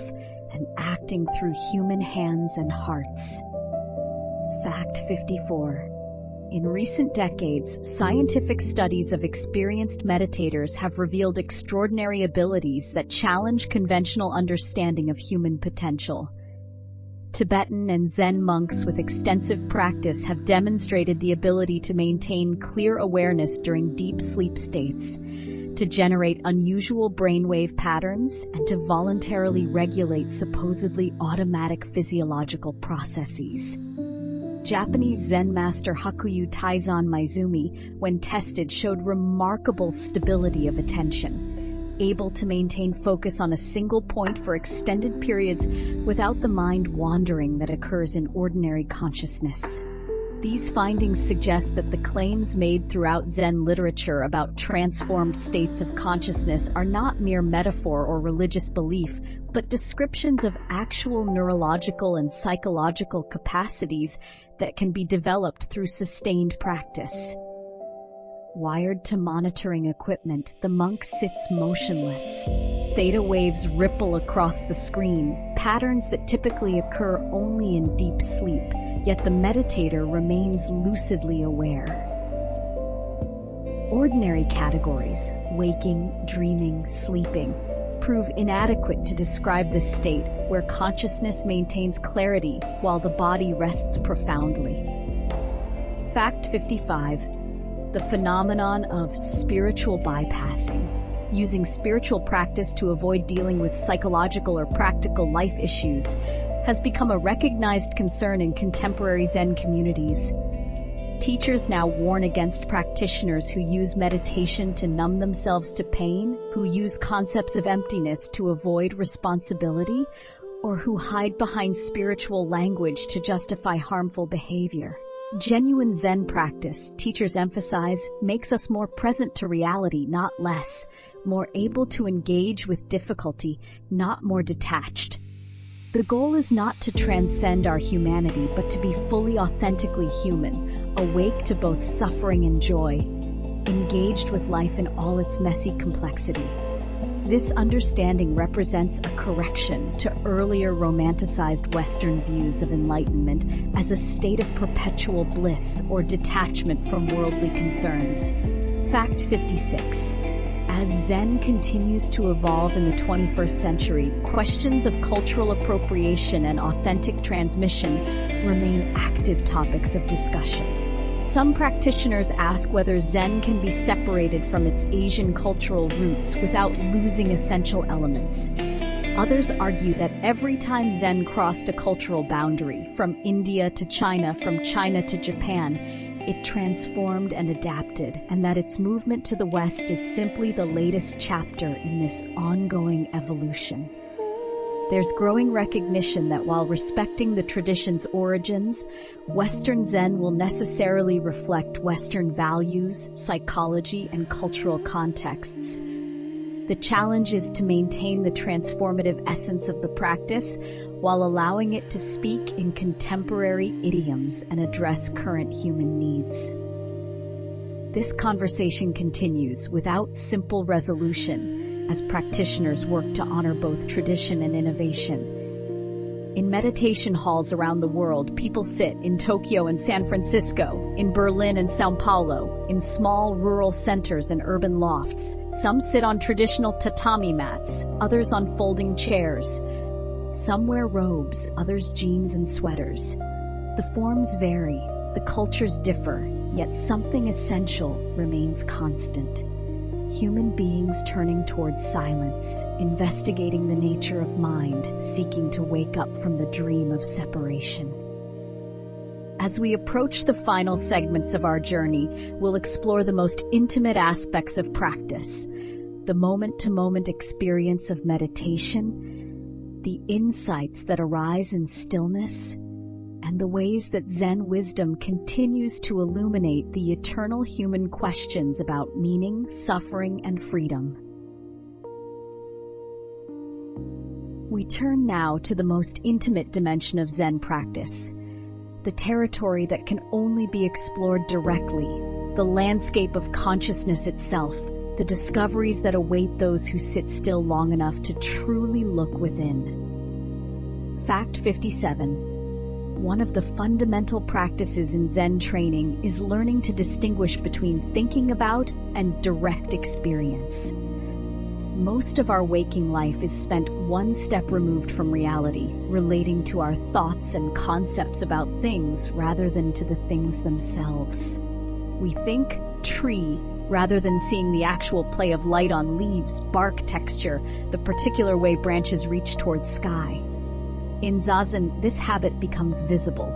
and acting through human hands and hearts. Fact 54. In recent decades, scientific studies of experienced meditators have revealed extraordinary abilities that challenge conventional understanding of human potential. Tibetan and Zen monks with extensive practice have demonstrated the ability to maintain clear awareness during deep sleep states, to generate unusual brainwave patterns, and to voluntarily regulate supposedly automatic physiological processes. Japanese Zen master Hakuyu Taizan Maizumi, when tested, showed remarkable stability of attention, able to maintain focus on a single point for extended periods without the mind wandering that occurs in ordinary consciousness. These findings suggest that the claims made throughout Zen literature about transformed states of consciousness are not mere metaphor or religious belief, but descriptions of actual neurological and psychological capacities that can be developed through sustained practice. Wired to monitoring equipment, the monk sits motionless. Theta waves ripple across the screen, patterns that typically occur only in deep sleep, yet the meditator remains lucidly aware. Ordinary categories, waking, dreaming, sleeping, prove inadequate to describe this state where consciousness maintains clarity while the body rests profoundly. Fact 55. The phenomenon of spiritual bypassing. Using spiritual practice to avoid dealing with psychological or practical life issues has become a recognized concern in contemporary Zen communities. Teachers now warn against practitioners who use meditation to numb themselves to pain, who use concepts of emptiness to avoid responsibility, or who hide behind spiritual language to justify harmful behavior. Genuine Zen practice, teachers emphasize, makes us more present to reality, not less, more able to engage with difficulty, not more detached. The goal is not to transcend our humanity, but to be fully authentically human, awake to both suffering and joy, engaged with life in all its messy complexity. This understanding represents a correction to earlier romanticized Western views of enlightenment as a state of perpetual bliss or detachment from worldly concerns. Fact 56. As Zen continues to evolve in the 21st century, questions of cultural appropriation and authentic transmission remain active topics of discussion. Some practitioners ask whether Zen can be separated from its Asian cultural roots without losing essential elements. Others argue that every time Zen crossed a cultural boundary, from India to China, from China to Japan, it transformed and adapted, and that its movement to the West is simply the latest chapter in this ongoing evolution. There's growing recognition that while respecting the tradition's origins, Western Zen will necessarily reflect Western values, psychology, and cultural contexts. The challenge is to maintain the transformative essence of the practice while allowing it to speak in contemporary idioms and address current human needs. This conversation continues without simple resolution, as practitioners work to honor both tradition and innovation. In meditation halls around the world, people sit in Tokyo and San Francisco, in Berlin and São Paulo, in small rural centers and urban lofts. Some sit on traditional tatami mats, others on folding chairs. Some wear robes, others jeans and sweaters. The forms vary, the cultures differ, yet something essential remains constant. Human beings turning towards silence, investigating the nature of mind, seeking to wake up from the dream of separation. As we approach the final segments of our journey, we'll explore the most intimate aspects of practice, the moment-to-moment experience of meditation, the insights that arise in stillness, and the ways that Zen wisdom continues to illuminate the eternal human questions about meaning, suffering, and freedom. We turn now to the most intimate dimension of Zen practice, the territory that can only be explored directly, the landscape of consciousness itself, the discoveries that await those who sit still long enough to truly look within. Fact 57. One of the fundamental practices in Zen training is learning to distinguish between thinking about and direct experience. Most of our waking life is spent one step removed from reality, relating to our thoughts and concepts about things rather than to the things themselves. We think tree rather than seeing the actual play of light on leaves, bark texture, the particular way branches reach towards sky. In zazen, this habit becomes visible.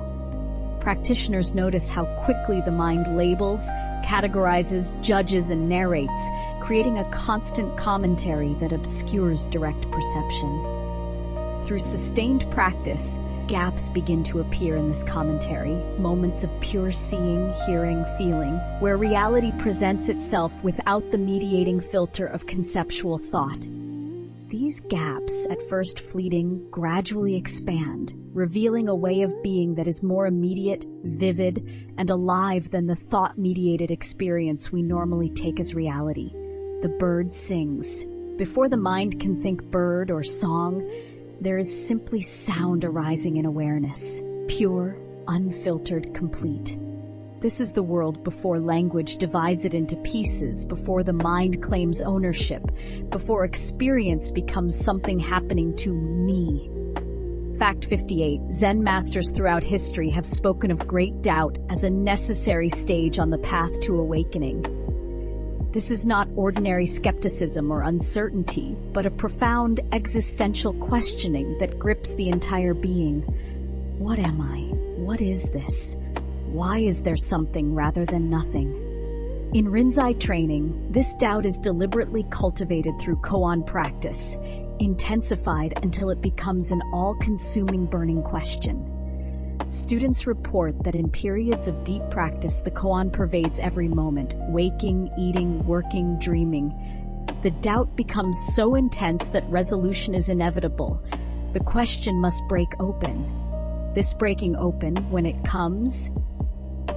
Practitioners notice how quickly the mind labels, categorizes, judges, and narrates, creating a constant commentary that obscures direct perception. Through sustained practice, gaps begin to appear in this commentary, moments of pure seeing, hearing, feeling, where reality presents itself without the mediating filter of conceptual thought. These gaps, at first fleeting, gradually expand, revealing a way of being that is more immediate, vivid, and alive than the thought-mediated experience we normally take as reality. The bird sings. Before the mind can think bird or song, there is simply sound arising in awareness, pure, unfiltered, complete. This is the world before language divides it into pieces, before the mind claims ownership, before experience becomes something happening to me. Fact 58. Zen masters throughout history have spoken of great doubt as a necessary stage on the path to awakening. This is not ordinary skepticism or uncertainty, but a profound existential questioning that grips the entire being. What am I? What is this? Why is there something rather than nothing? In Rinzai training, this doubt is deliberately cultivated through koan practice, intensified until it becomes an all-consuming burning question. Students report that in periods of deep practice, the koan pervades every moment, waking, eating, working, dreaming. The doubt becomes so intense that resolution is inevitable. The question must break open. This breaking open, when it comes,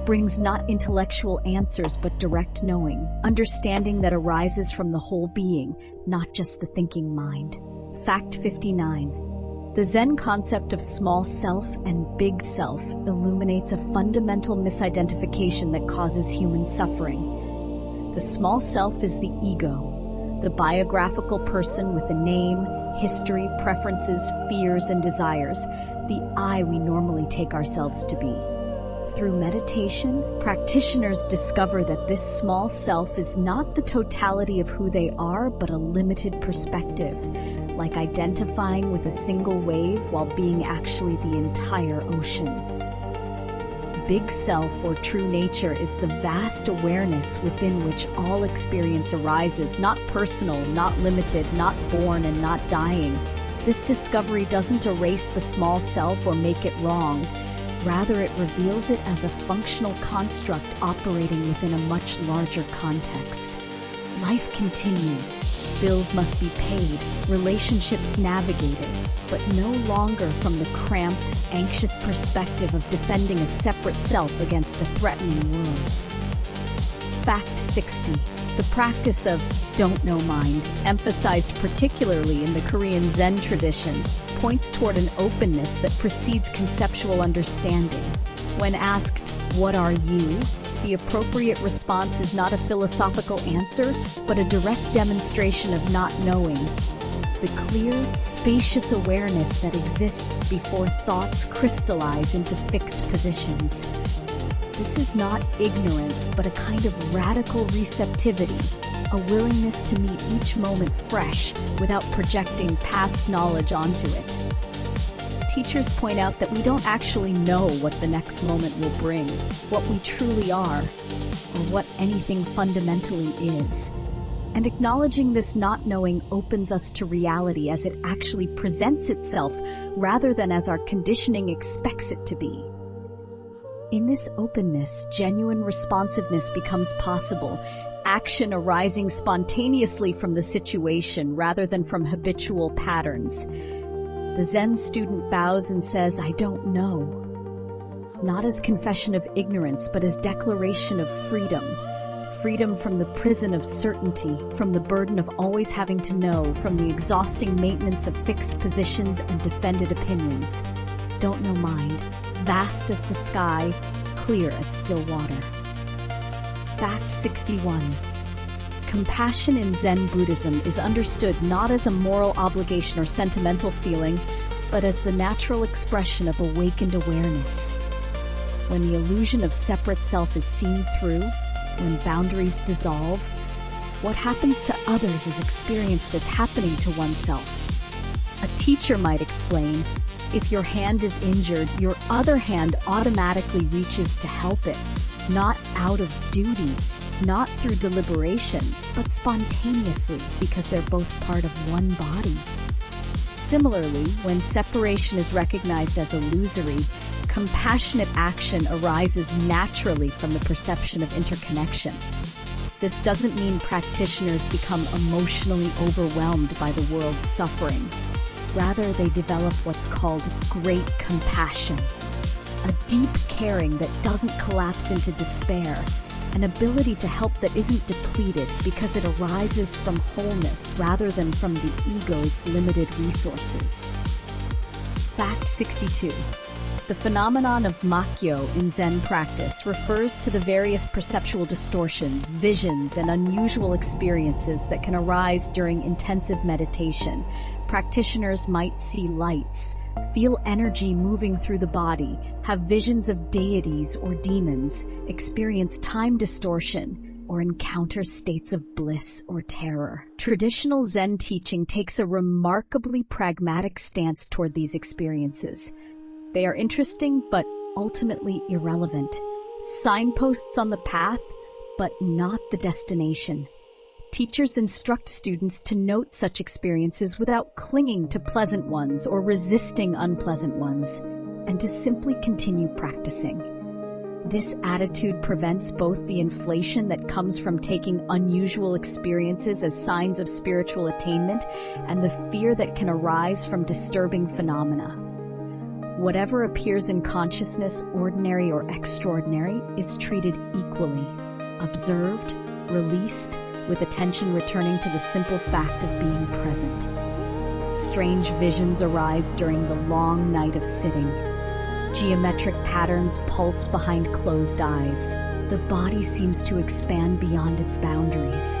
brings not intellectual answers but direct knowing, understanding that arises from the whole being, not just the thinking mind. Fact 59. The Zen concept of small self and big self illuminates a fundamental misidentification that causes human suffering. The small self is the ego, the biographical person with a name, history, preferences, fears, and desires, the I we normally take ourselves to be. Through meditation, practitioners discover that this small self is not the totality of who they are, but a limited perspective, like identifying with a single wave while being actually the entire ocean. Big self, or true nature, is the vast awareness within which all experience arises, not personal, not limited, not born, and not dying. This discovery doesn't erase the small self or make it wrong. Rather, it reveals it as a functional construct operating within a much larger context. Life continues. Bills must be paid, relationships navigated, but no longer from the cramped, anxious perspective of defending a separate self against a threatening world. Fact 60. The practice of don't know mind, emphasized particularly in the Korean Zen tradition, points toward an openness that precedes conceptual understanding. When asked, "What are you?" the appropriate response is not a philosophical answer, but a direct demonstration of not knowing. The clear, spacious awareness that exists before thoughts crystallize into fixed positions. This is not ignorance, but a kind of radical receptivity, a willingness to meet each moment fresh without projecting past knowledge onto it. Teachers point out that we don't actually know what the next moment will bring, what we truly are, or what anything fundamentally is. And acknowledging this not knowing opens us to reality as it actually presents itself rather than as our conditioning expects it to be. In this openness, genuine responsiveness becomes possible, action arising spontaneously from the situation rather than from habitual patterns. The Zen student bows and says, "I don't know," not as confession of ignorance, but as declaration of freedom. Freedom from the prison of certainty, from the burden of always having to know, from the exhausting maintenance of fixed positions and defended opinions. Don't know mind. vast as the sky, clear as still water. Fact 61. Compassion in Zen Buddhism is understood not as a moral obligation or sentimental feeling, but as the natural expression of awakened awareness. When the illusion of separate self is seen through, when boundaries dissolve, what happens to others is experienced as happening to oneself. A teacher might explain, if your hand is injured, your other hand automatically reaches to help it, not out of duty, not through deliberation, but spontaneously because they're both part of one body. Similarly, when separation is recognized as illusory, compassionate action arises naturally from the perception of interconnection. This doesn't mean practitioners become emotionally overwhelmed by the world's suffering. Rather, they develop what's called great compassion, a deep caring that doesn't collapse into despair, an ability to help that isn't depleted because it arises from wholeness rather than from the ego's limited resources. Fact 62. The phenomenon of Makyo in Zen practice refers to the various perceptual distortions, visions, and unusual experiences that can arise during intensive meditation. Practitioners might see lights, feel energy moving through the body, have visions of deities or demons, experience time distortion, or encounter states of bliss or terror. Traditional Zen teaching takes a remarkably pragmatic stance toward these experiences. They are interesting, but ultimately irrelevant. Signposts on the path, but not the destination. Teachers instruct students to note such experiences without clinging to pleasant ones or resisting unpleasant ones, and to simply continue practicing. This attitude prevents both the inflation that comes from taking unusual experiences as signs of spiritual attainment and the fear that can arise from disturbing phenomena. Whatever appears in consciousness, ordinary or extraordinary, is treated equally, observed, released, with attention returning to the simple fact of being present. Strange visions arise during the long night of sitting. Geometric patterns pulse behind closed eyes. The body seems to expand beyond its boundaries.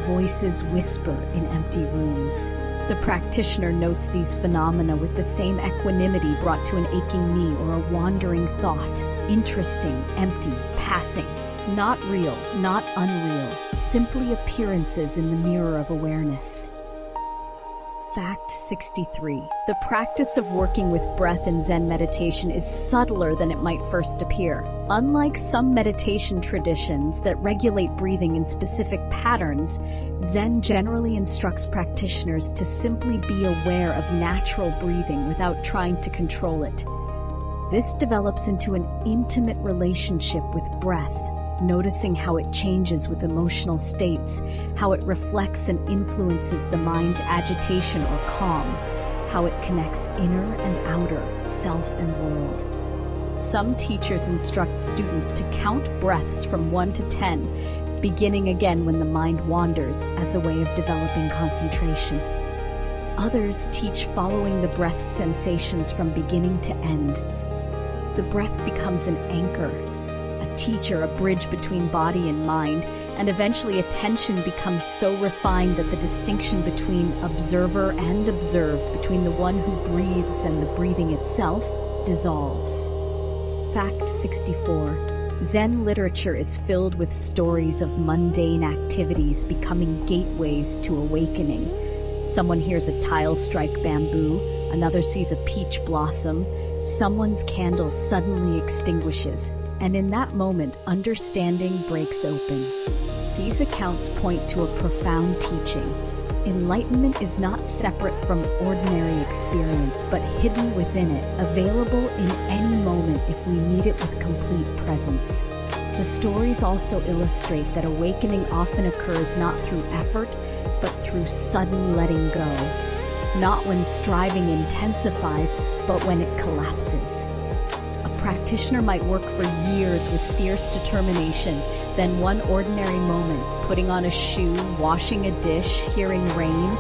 Voices whisper in empty rooms. The practitioner notes these phenomena with the same equanimity brought to an aching knee or a wandering thought. Interesting, empty, passing. Not real, not unreal, simply appearances in the mirror of awareness. Fact 63. The practice of working with breath in Zen meditation is subtler than it might first appear. Unlike some meditation traditions that regulate breathing in specific patterns, Zen generally instructs practitioners to simply be aware of natural breathing without trying to control it. This develops into an intimate relationship with breath, noticing how it changes with emotional states, how it reflects and influences the mind's agitation or calm, how it connects inner and outer, self and world. Some teachers instruct students to count breaths from 1 to 10, beginning again when the mind wanders as a way of developing concentration. Others teach following the breath's sensations from beginning to end. The breath becomes an anchor, a teacher, a bridge between body and mind, and eventually attention becomes so refined that the distinction between observer and observed, between the one who breathes and the breathing itself, dissolves. Fact 64. Zen literature is filled with stories of mundane activities becoming gateways to awakening. Someone hears a tile strike bamboo, another sees a peach blossom, someone's candle suddenly extinguishes, and in that moment, understanding breaks open. These accounts point to a profound teaching. Enlightenment is not separate from ordinary experience, but hidden within it, available in any moment if we meet it with complete presence. The stories also illustrate that awakening often occurs not through effort, but through sudden letting go. Not when striving intensifies, but when it collapses. A practitioner might work for years with fierce determination, then one ordinary moment, putting on a shoe, washing a dish, hearing rain,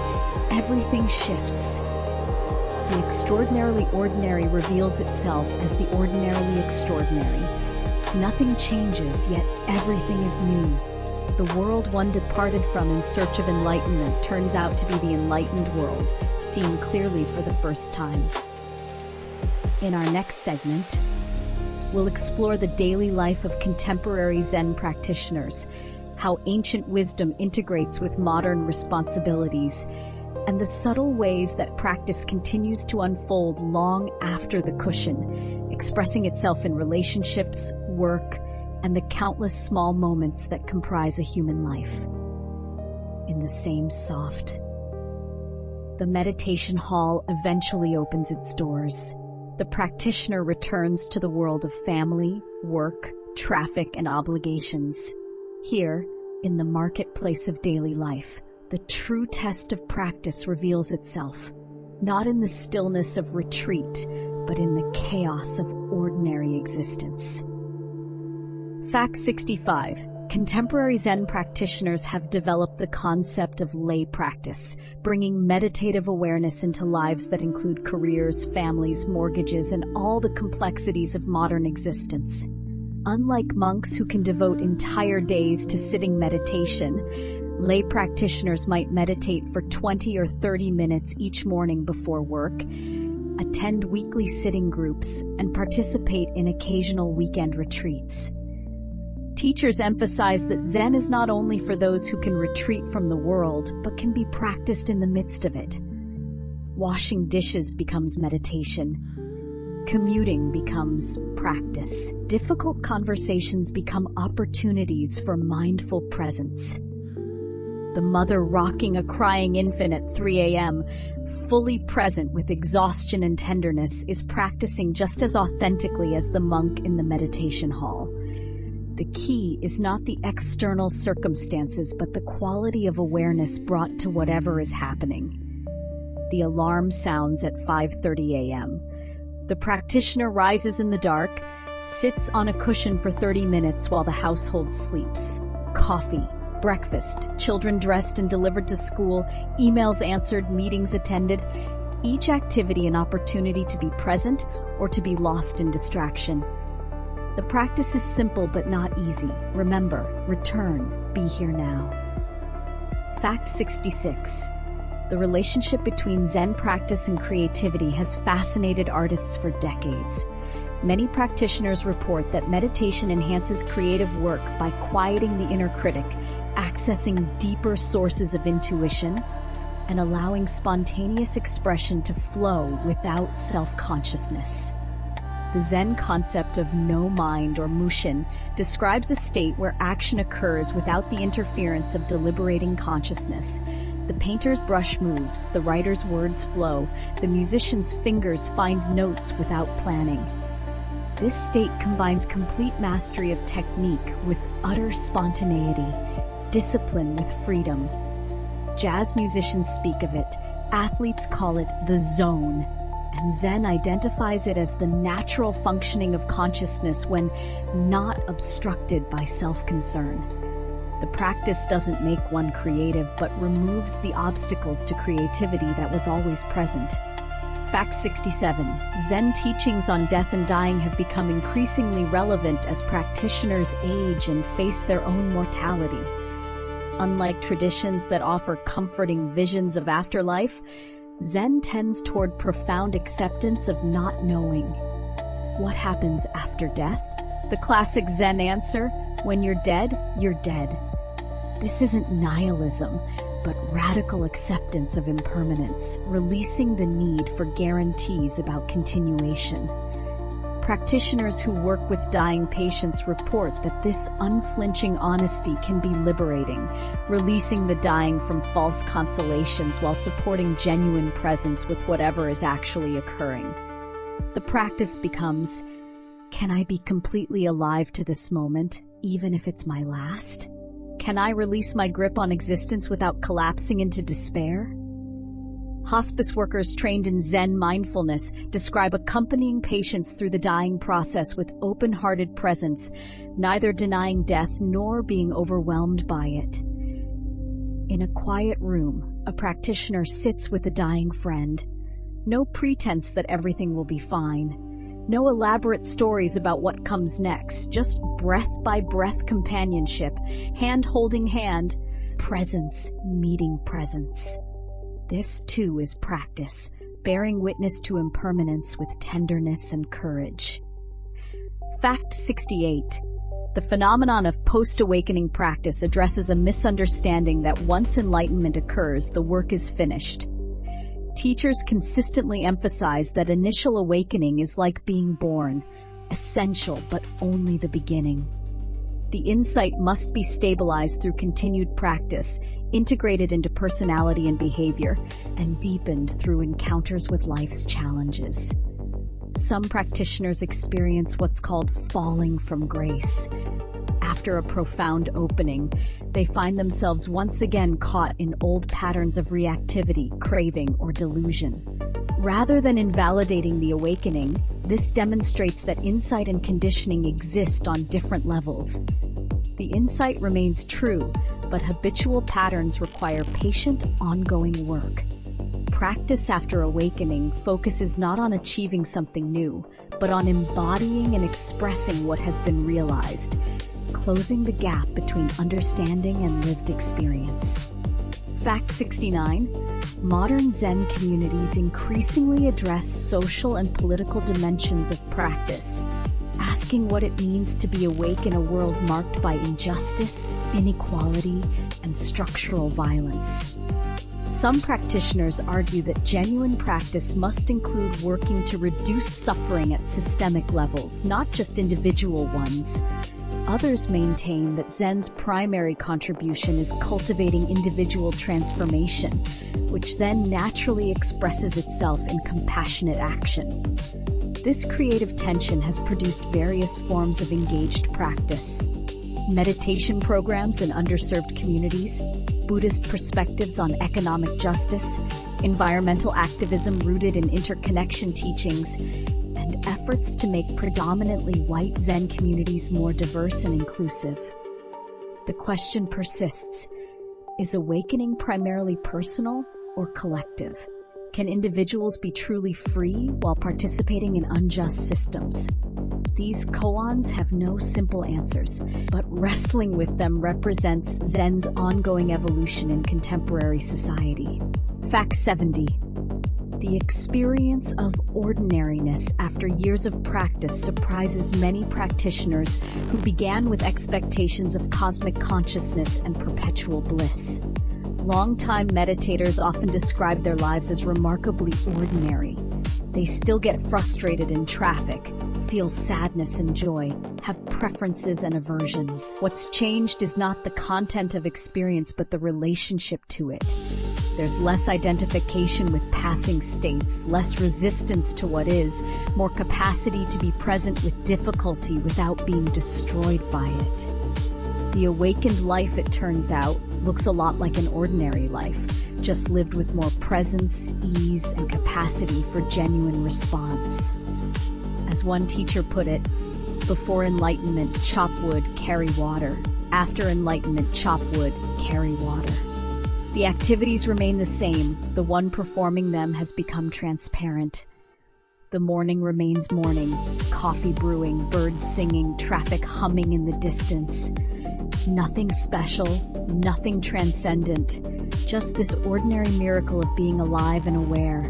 everything shifts. the extraordinarily ordinary reveals itself as the ordinarily extraordinary. Nothing changes, yet everything is new. The world one departed from in search of enlightenment turns out to be the enlightened world, seen clearly for the first time. In our next segment, we'll explore the daily life of contemporary Zen practitioners, how ancient wisdom integrates with modern responsibilities, and the subtle ways that practice continues to unfold long after the cushion, expressing itself in relationships, work, and the countless small moments that comprise a human life. In the same soft, the meditation hall eventually opens its doors. The practitioner returns to the world of family, work, traffic, and obligations. Here, in the marketplace of daily life, the true test of practice reveals itself, not in the stillness of retreat, but in the chaos of ordinary existence. Fact 65. Contemporary Zen practitioners have developed the concept of lay practice, bringing meditative awareness into lives that include careers, families, mortgages, and all the complexities of modern existence. Unlike monks who can devote entire days to sitting meditation, lay practitioners might meditate for 20 or 30 minutes each morning before work, attend weekly sitting groups, and participate in occasional weekend retreats. Teachers emphasize that Zen is not only for those who can retreat from the world, but can be practiced in the midst of it. Washing dishes becomes meditation. Commuting becomes practice. Difficult conversations become opportunities for mindful presence. The mother rocking a crying infant at 3 a.m., fully present with exhaustion and tenderness, is practicing just as authentically as the monk in the meditation hall. The key is not the external circumstances, but the quality of awareness brought to whatever is happening. The alarm sounds at 5:30 a.m. The practitioner rises in the dark, sits on a cushion for 30 minutes while the household sleeps. Coffee, breakfast, children dressed and delivered to school, emails answered, meetings attended. Each activity an opportunity to be present or to be lost in distraction. The practice is simple but not easy. Remember, return, be here now. Fact 66. The relationship between Zen practice and creativity has fascinated artists for decades. Many practitioners report that meditation enhances creative work by quieting the inner critic, accessing deeper sources of intuition, and allowing spontaneous expression to flow without self-consciousness. The Zen concept of no mind or mushin describes a state where action occurs without the interference of deliberating consciousness. The painter's brush moves, the writer's words flow, the musician's fingers find notes without planning. This state combines complete mastery of technique with utter spontaneity, discipline with freedom. Jazz musicians speak of it, athletes call it the zone, and Zen identifies it as the natural functioning of consciousness when not obstructed by self-concern. The practice doesn't make one creative, but removes the obstacles to creativity that was always present. Fact 67. Zen teachings on death and dying have become increasingly relevant as practitioners age and face their own mortality. Unlike traditions that offer comforting visions of afterlife, Zen tends toward profound acceptance of not knowing. What happens after death? The classic Zen answer, when you're dead, you're dead. This isn't nihilism, but radical acceptance of impermanence, releasing the need for guarantees about continuation. Practitioners who work with dying patients report that this unflinching honesty can be liberating, releasing the dying from false consolations while supporting genuine presence with whatever is actually occurring. The practice becomes, can I be completely alive to this moment, even if it's my last? Can I release my grip on existence without collapsing into despair? Hospice workers trained in Zen mindfulness describe accompanying patients through the dying process with open-hearted presence, neither denying death nor being overwhelmed by it. In a quiet room, a practitioner sits with a dying friend, No pretense that everything will be fine. No elaborate stories about what comes next, just breath-by-breath companionship, hand holding hand, presence meeting presence. This, too, is practice, bearing witness to impermanence with tenderness and courage. Fact 68. The phenomenon of post-awakening practice addresses a misunderstanding that once enlightenment occurs, the work is finished. Teachers consistently emphasize that initial awakening is like being born, essential but only the beginning. The insight must be stabilized through continued practice, integrated into personality and behavior, and deepened through encounters with life's challenges. Some practitioners experience what's called falling from grace. After a profound opening, they find themselves once again caught in old patterns of reactivity, craving, or delusion. Rather than invalidating the awakening, this demonstrates that insight and conditioning exist on different levels. The insight remains true, but habitual patterns require patient, ongoing work. Practice after awakening focuses not on achieving something new, but on embodying and expressing what has been realized, closing the gap between understanding and lived experience. Fact 69. Modern Zen communities increasingly address social and political dimensions of practice, asking what it means to be awake in a world marked by injustice, inequality, and structural violence. Some practitioners argue that genuine practice must include working to reduce suffering at systemic levels, not just individual ones. Others maintain that Zen's primary contribution is cultivating individual transformation, which then naturally expresses itself in compassionate action. This creative tension has produced various forms of engaged practice. Meditation programs in underserved communities, Buddhist perspectives on economic justice, environmental activism rooted in interconnection teachings, and efforts to make predominantly white Zen communities more diverse and inclusive. The question persists: is awakening primarily personal or collective? Can individuals be truly free while participating in unjust systems? These koans have no simple answers, but wrestling with them represents Zen's ongoing evolution in contemporary society. Fact 70. The experience of ordinariness after years of practice surprises many practitioners who began with expectations of cosmic consciousness and perpetual bliss. Long-time meditators often describe their lives as remarkably ordinary. They still get frustrated in traffic, feel sadness and joy, have preferences and aversions. What's changed is not the content of experience, but the relationship to it. There's less identification with passing states, less resistance to what is, more capacity to be present with difficulty without being destroyed by it. The awakened life, it turns out, looks a lot like an ordinary life, just lived with more presence, ease, and capacity for genuine response. As one teacher put it, before enlightenment, chop wood, carry water. After enlightenment, chop wood, carry water. The activities remain the same. The one performing them has become transparent. The morning remains morning, coffee brewing, birds singing, traffic humming in the distance. Nothing special, nothing transcendent, just this ordinary miracle of being alive and aware.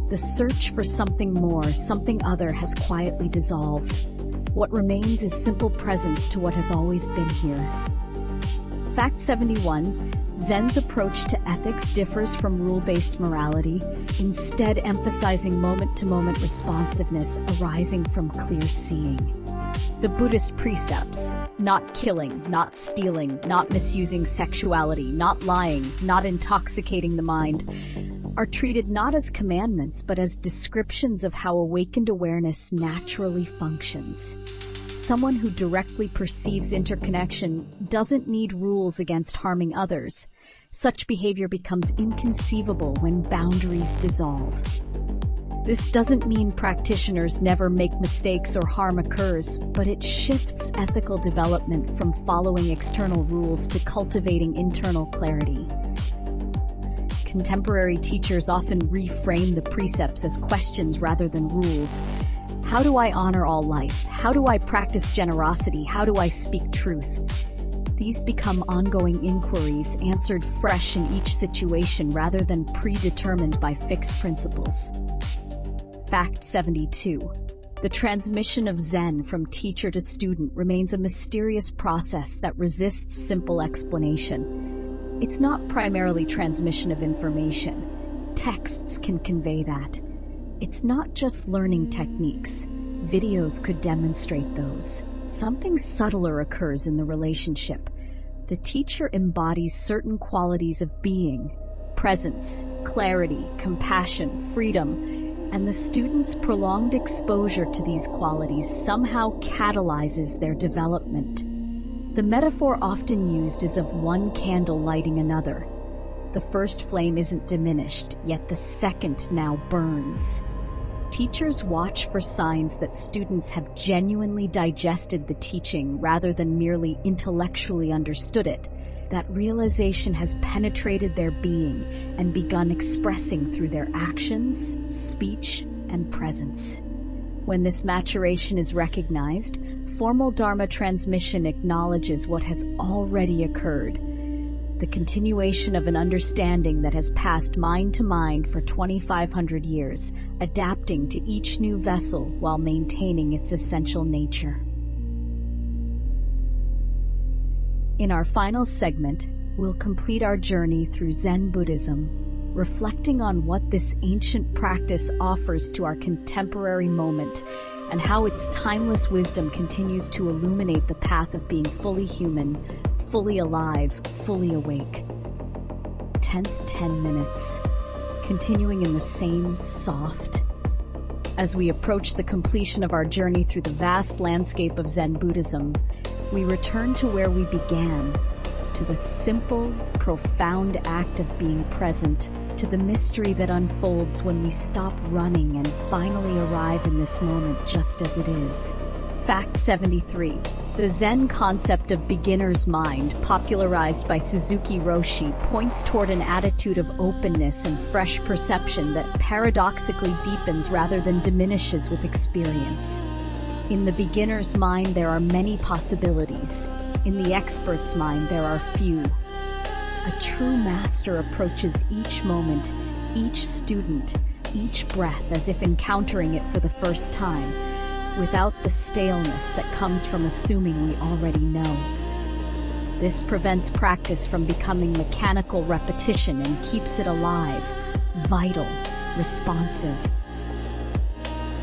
The search for something more, something other, has quietly dissolved. What remains is simple presence to what has always been here. Fact 71. Zen's approach to ethics differs from rule-based morality, instead emphasizing moment-to-moment responsiveness arising from clear seeing. The Buddhist precepts, not killing, not stealing, not misusing sexuality, not lying, not intoxicating the mind, are treated not as commandments but as descriptions of how awakened awareness naturally functions. Someone who directly perceives interconnection doesn't need rules against harming others. Such behavior becomes inconceivable when boundaries dissolve. This doesn't mean practitioners never make mistakes or harm occurs, but it shifts ethical development from following external rules to cultivating internal clarity. contemporary teachers often reframe the precepts as questions rather than rules. How do I honor all life? How do I practice generosity? How do I speak truth? These become ongoing inquiries, answered fresh in each situation rather than predetermined by fixed principles. Fact 72. The transmission of Zen from teacher to student remains a mysterious process that resists simple explanation. It's not primarily transmission of information. Texts can convey that. It's not just learning techniques. Videos could demonstrate those. Something subtler occurs in the relationship. The teacher embodies certain qualities of being: presence, clarity, compassion, freedom, and the student's prolonged exposure to these qualities somehow catalyzes their development. The metaphor often used is of one candle lighting another. The first flame isn't diminished, yet the second now burns. Teachers watch for signs that students have genuinely digested the teaching rather than merely intellectually understood it. That realization has penetrated their being and begun expressing through their actions, speech, and presence. When this maturation is recognized, formal Dharma transmission acknowledges what has already occurred. The continuation of an understanding that has passed mind to mind for 2,500 years, adapting to each new vessel while maintaining its essential nature. In our final segment, we'll complete our journey through Zen Buddhism, reflecting on what this ancient practice offers to our contemporary moment and how its timeless wisdom continues to illuminate the path of being fully human, fully alive, fully awake. 10th 10 minutes, continuing in the same soft. As we approach the completion of our journey through the vast landscape of Zen Buddhism, we return to where we began, to the simple, profound act of being present, to the mystery that unfolds when we stop running and finally arrive in this moment just as it is. Fact 73. The Zen concept of beginner's mind, popularized by Suzuki Roshi, points toward an attitude of openness and fresh perception that paradoxically deepens rather than diminishes with experience. In the beginner's mind, there are many possibilities. In the expert's mind, there are few. A true master approaches each moment, each student, each breath as if encountering it for the first time, without the staleness that comes from assuming we already know. This prevents practice from becoming mechanical repetition and keeps it alive, vital, responsive.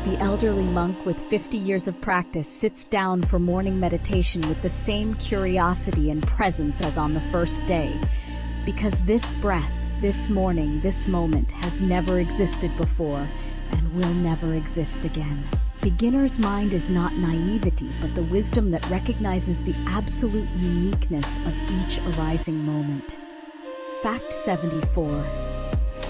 The elderly monk with 50 years of practice sits down for morning meditation with the same curiosity and presence as on the first day, because this breath, this morning, this moment has never existed before and will never exist again. Beginner's mind is not naivety, but the wisdom that recognizes the absolute uniqueness of each arising moment. Fact 74.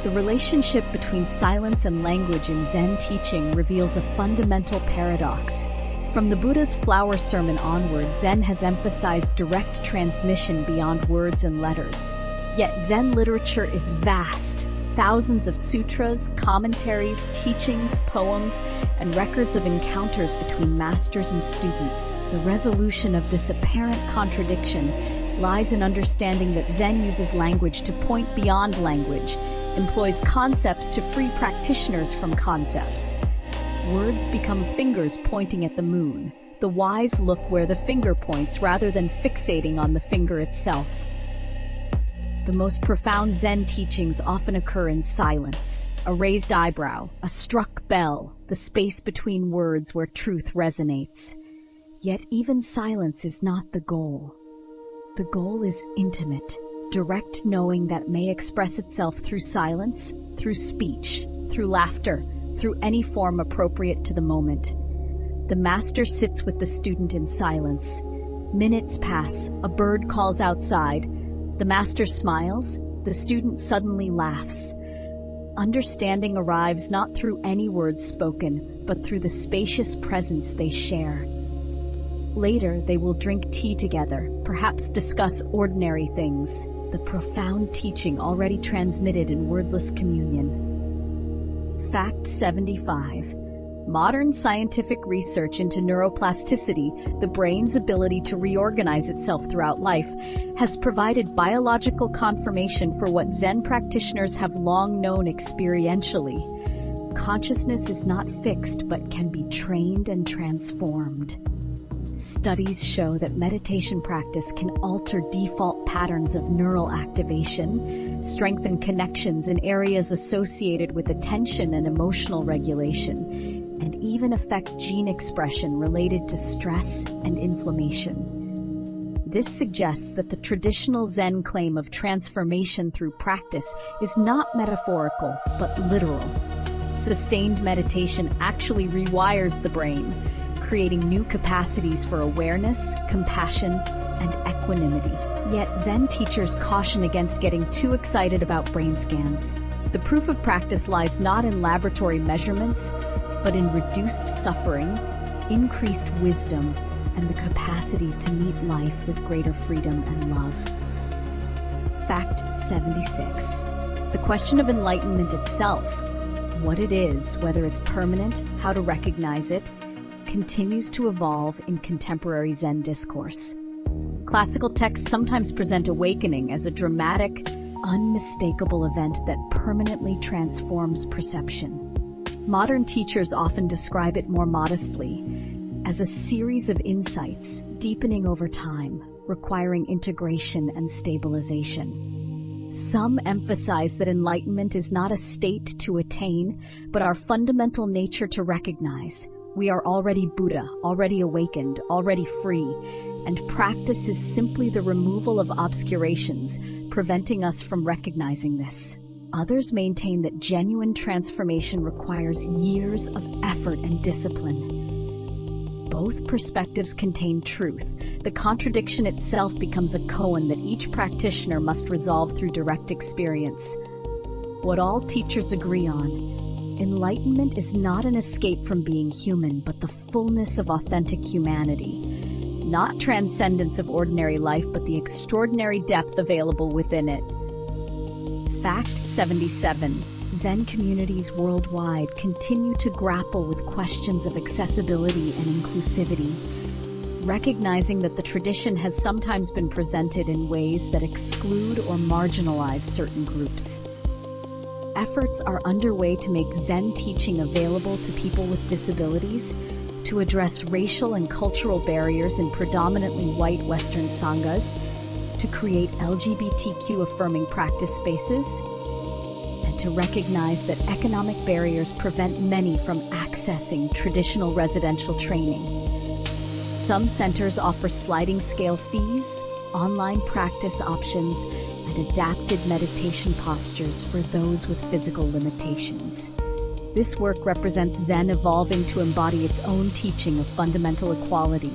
The relationship between silence and language in Zen teaching reveals a fundamental paradox. From the Buddha's flower sermon onward, Zen has emphasized direct transmission beyond words and letters. Yet Zen literature is vast. Thousands of sutras, commentaries, teachings, poems, and records of encounters between masters and students. The resolution of this apparent contradiction lies in understanding that Zen uses language to point beyond language, employs concepts to free practitioners from concepts. Words become fingers pointing at the moon. The wise look where the finger points rather than fixating on the finger itself. The most profound Zen teachings often occur in silence. A raised eyebrow, a struck bell, the space between words where truth resonates. Yet even silence is not the goal. The goal is intimate, direct knowing that may express itself through silence, through speech, through laughter, through any form appropriate to the moment. The master sits with the student in silence. Minutes pass, a bird calls outside. The master smiles, the student suddenly laughs. Understanding arrives not through any words spoken, but through the spacious presence they share. Later, they will drink tea together, perhaps discuss ordinary things. the profound teaching already transmitted in wordless communion. Fact 75. Modern scientific research into neuroplasticity, the brain's ability to reorganize itself throughout life, has provided biological confirmation for what Zen practitioners have long known experientially. Consciousness is not fixed but can be trained and transformed. Studies show that meditation practice can alter default patterns of neural activation, strengthen connections in areas associated with attention and emotional regulation, and even affect gene expression related to stress and inflammation. This suggests that the traditional Zen claim of transformation through practice is not metaphorical, but literal. Sustained meditation actually rewires the brain, creating new capacities for awareness, compassion, and equanimity. Yet Zen teachers caution against getting too excited about brain scans. The proof of practice lies not in laboratory measurements, but in reduced suffering, increased wisdom, and the capacity to meet life with greater freedom and love. Fact 76. The question of enlightenment itself, what it is, whether it's permanent, how to recognize it, continues to evolve in contemporary Zen discourse. Classical texts sometimes present awakening as a dramatic, unmistakable event that permanently transforms perception. Modern teachers often describe it more modestly, as a series of insights, deepening over time, requiring integration and stabilization. Some emphasize that enlightenment is not a state to attain, but our fundamental nature to recognize. We are already Buddha, already awakened, already free, and practice is simply the removal of obscurations, preventing us from recognizing this. Others maintain that genuine transformation requires years of effort and discipline. Both perspectives contain truth. The contradiction itself becomes a koan that each practitioner must resolve through direct experience. What all teachers agree on: enlightenment is not an escape from being human, but the fullness of authentic humanity. Not transcendence of ordinary life, but the extraordinary depth available within it. Fact 77. Zen communities worldwide continue to grapple with questions of accessibility and inclusivity, recognizing that the tradition has sometimes been presented in ways that exclude or marginalize certain groups. Efforts are underway to make Zen teaching available to people with disabilities, to address racial and cultural barriers in predominantly white Western sanghas, to create LGBTQ-affirming practice spaces, and to recognize that economic barriers prevent many from accessing traditional residential training. Some centers offer sliding scale fees, online practice options, and adapted meditation postures for those with physical limitations. This work represents Zen evolving to embody its own teaching of fundamental equality,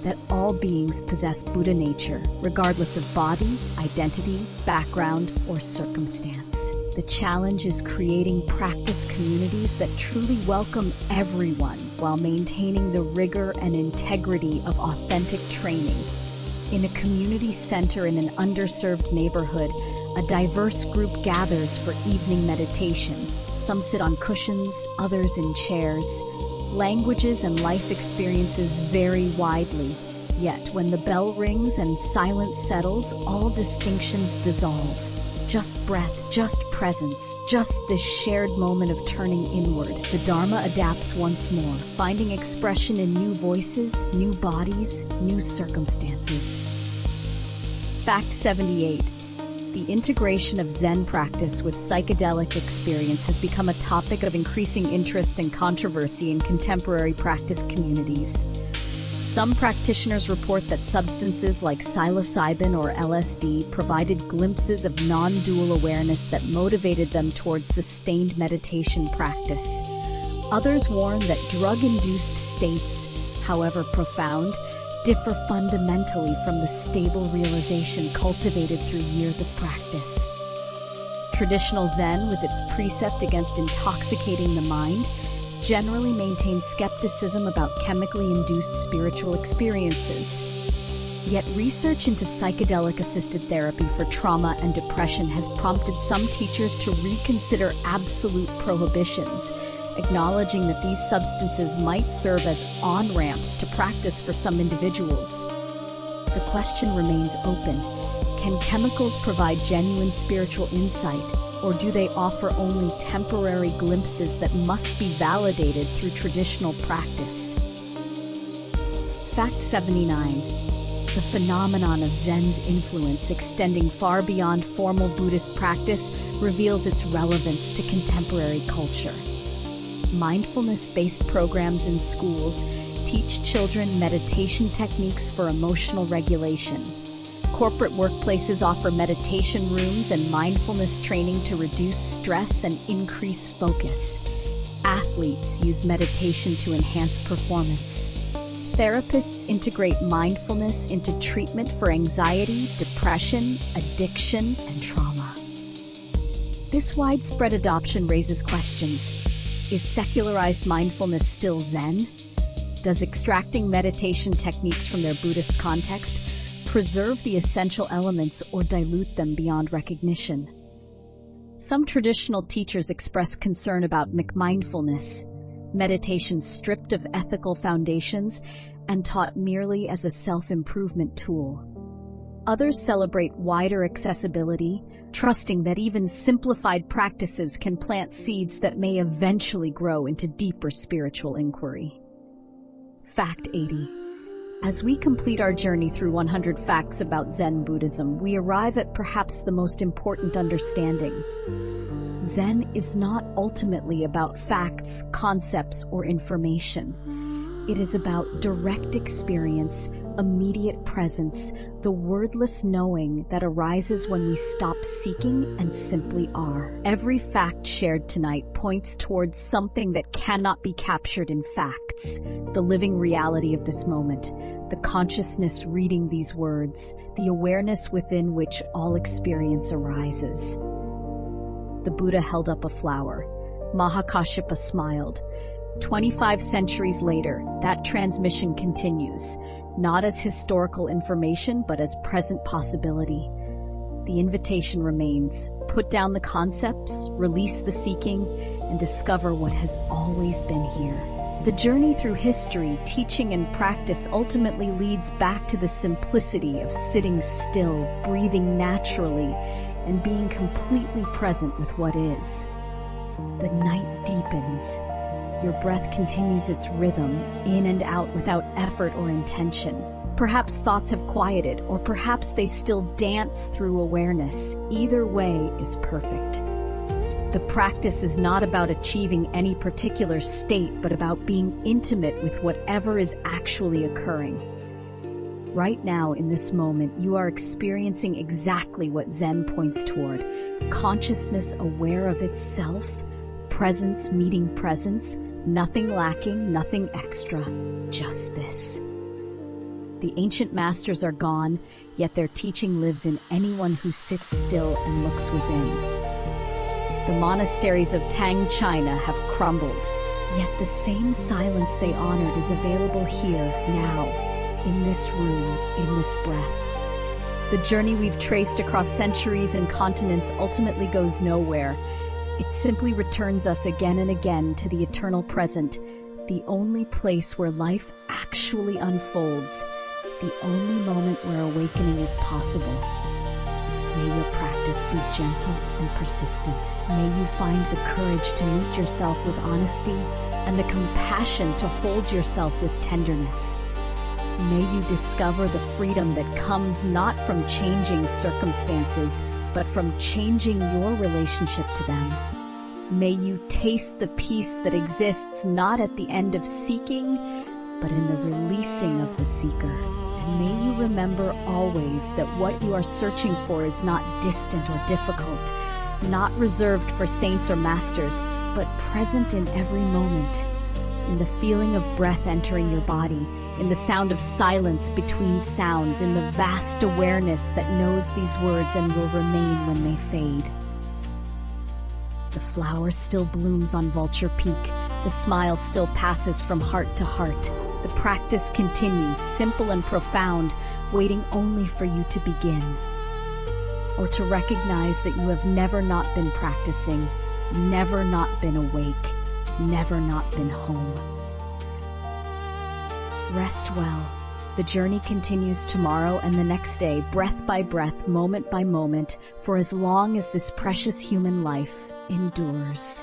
that all beings possess Buddha nature, regardless of body, identity, background, or circumstance. The challenge is creating practice communities that truly welcome everyone while maintaining the rigor and integrity of authentic training. In a community center in an underserved neighborhood, a diverse group gathers for evening meditation. Some sit on cushions, others in chairs. Languages and life experiences vary widely, yet when the bell rings and silence settles, all distinctions dissolve. Just breath, just presence, just this shared moment of turning inward. The Dharma adapts once more, finding expression in new voices, new bodies, new circumstances. Fact 78. The integration of Zen practice with psychedelic experience has become a topic of increasing interest and controversy in contemporary practice communities. Some practitioners report that substances like psilocybin or LSD provided glimpses of non-dual awareness that motivated them towards sustained meditation practice. Others warn that drug-induced states, however profound, differ fundamentally from the stable realization cultivated through years of practice. Traditional Zen, with its precept against intoxicating the mind, generally maintains skepticism about chemically induced spiritual experiences. Yet research into psychedelic-assisted therapy for trauma and depression has prompted some teachers to reconsider absolute prohibitions, acknowledging that these substances might serve as on-ramps to practice for some individuals. The question remains open. Can chemicals provide genuine spiritual insight, or do they offer only temporary glimpses that must be validated through traditional practice? Fact 79. The phenomenon of Zen's influence extending far beyond formal Buddhist practice reveals its relevance to contemporary culture. Mindfulness-based programs in schools teach children meditation techniques for emotional regulation. Corporate workplaces offer meditation rooms and mindfulness training to reduce stress and increase focus. Athletes use meditation to enhance performance. Therapists integrate mindfulness into treatment for anxiety, depression, addiction, and trauma. This widespread adoption raises questions. Is secularized mindfulness still Zen? Does extracting meditation techniques from their Buddhist context preserve the essential elements or dilute them beyond recognition? Some traditional teachers express concern about mindfulness, meditation stripped of ethical foundations and taught merely as a self-improvement tool. Others celebrate wider accessibility, trusting that even simplified practices can plant seeds that may eventually grow into deeper spiritual inquiry. Fact 80. As we complete our journey through 100 facts about Zen Buddhism, we arrive at perhaps the most important understanding. Zen is not ultimately about facts, concepts, or information. It is about direct experience, immediate presence, the wordless knowing that arises when we stop seeking and simply are. Every fact shared tonight points towards something that cannot be captured in facts, the living reality of this moment, the consciousness reading these words, the awareness within which all experience arises. The Buddha held up a flower. Mahakashyapa smiled. 25 centuries later, that transmission continues, not as historical information, but as present possibility. The invitation remains: put down the concepts, release the seeking, and discover what has always been here. The journey through history, teaching, and practice ultimately leads back to the simplicity of sitting still, breathing naturally, and being completely present with what is. The night deepens. Your breath continues its rhythm, in and out without effort or intention. Perhaps thoughts have quieted, or perhaps they still dance through awareness. Either way is perfect. The practice is not about achieving any particular state, but about being intimate with whatever is actually occurring. Right now, in this moment, you are experiencing exactly what Zen points toward: consciousness aware of itself, presence meeting presence, nothing lacking, nothing extra, just this. The ancient masters are gone, yet their teaching lives in anyone who sits still and looks within. The monasteries of Tang, China have crumbled, yet the same silence they honored is available here, now, in this room, in this breath. The journey we've traced across centuries and continents ultimately goes nowhere. It simply returns us again and again to the eternal present, the only place where life actually unfolds, the only moment where awakening is possible. May your practice be gentle and persistent. May you find the courage to meet yourself with honesty and the compassion to hold yourself with tenderness. May you discover the freedom that comes not from changing circumstances, but from changing your relationship to them. May you taste the peace that exists not at the end of seeking, but in the releasing of the seeker. And may you remember always that what you are searching for is not distant or difficult, not reserved for saints or masters, but present in every moment, in the feeling of breath entering your body, in the sound of silence between sounds, in the vast awareness that knows these words and will remain when they fade. The flower still blooms on Vulture Peak. The smile still passes from heart to heart. The practice continues, simple and profound, waiting only for you to begin, or to recognize that you have never not been practicing, never not been awake, never not been home. Rest well. The journey continues tomorrow and the next day, breath by breath, moment by moment, for as long as this precious human life endures.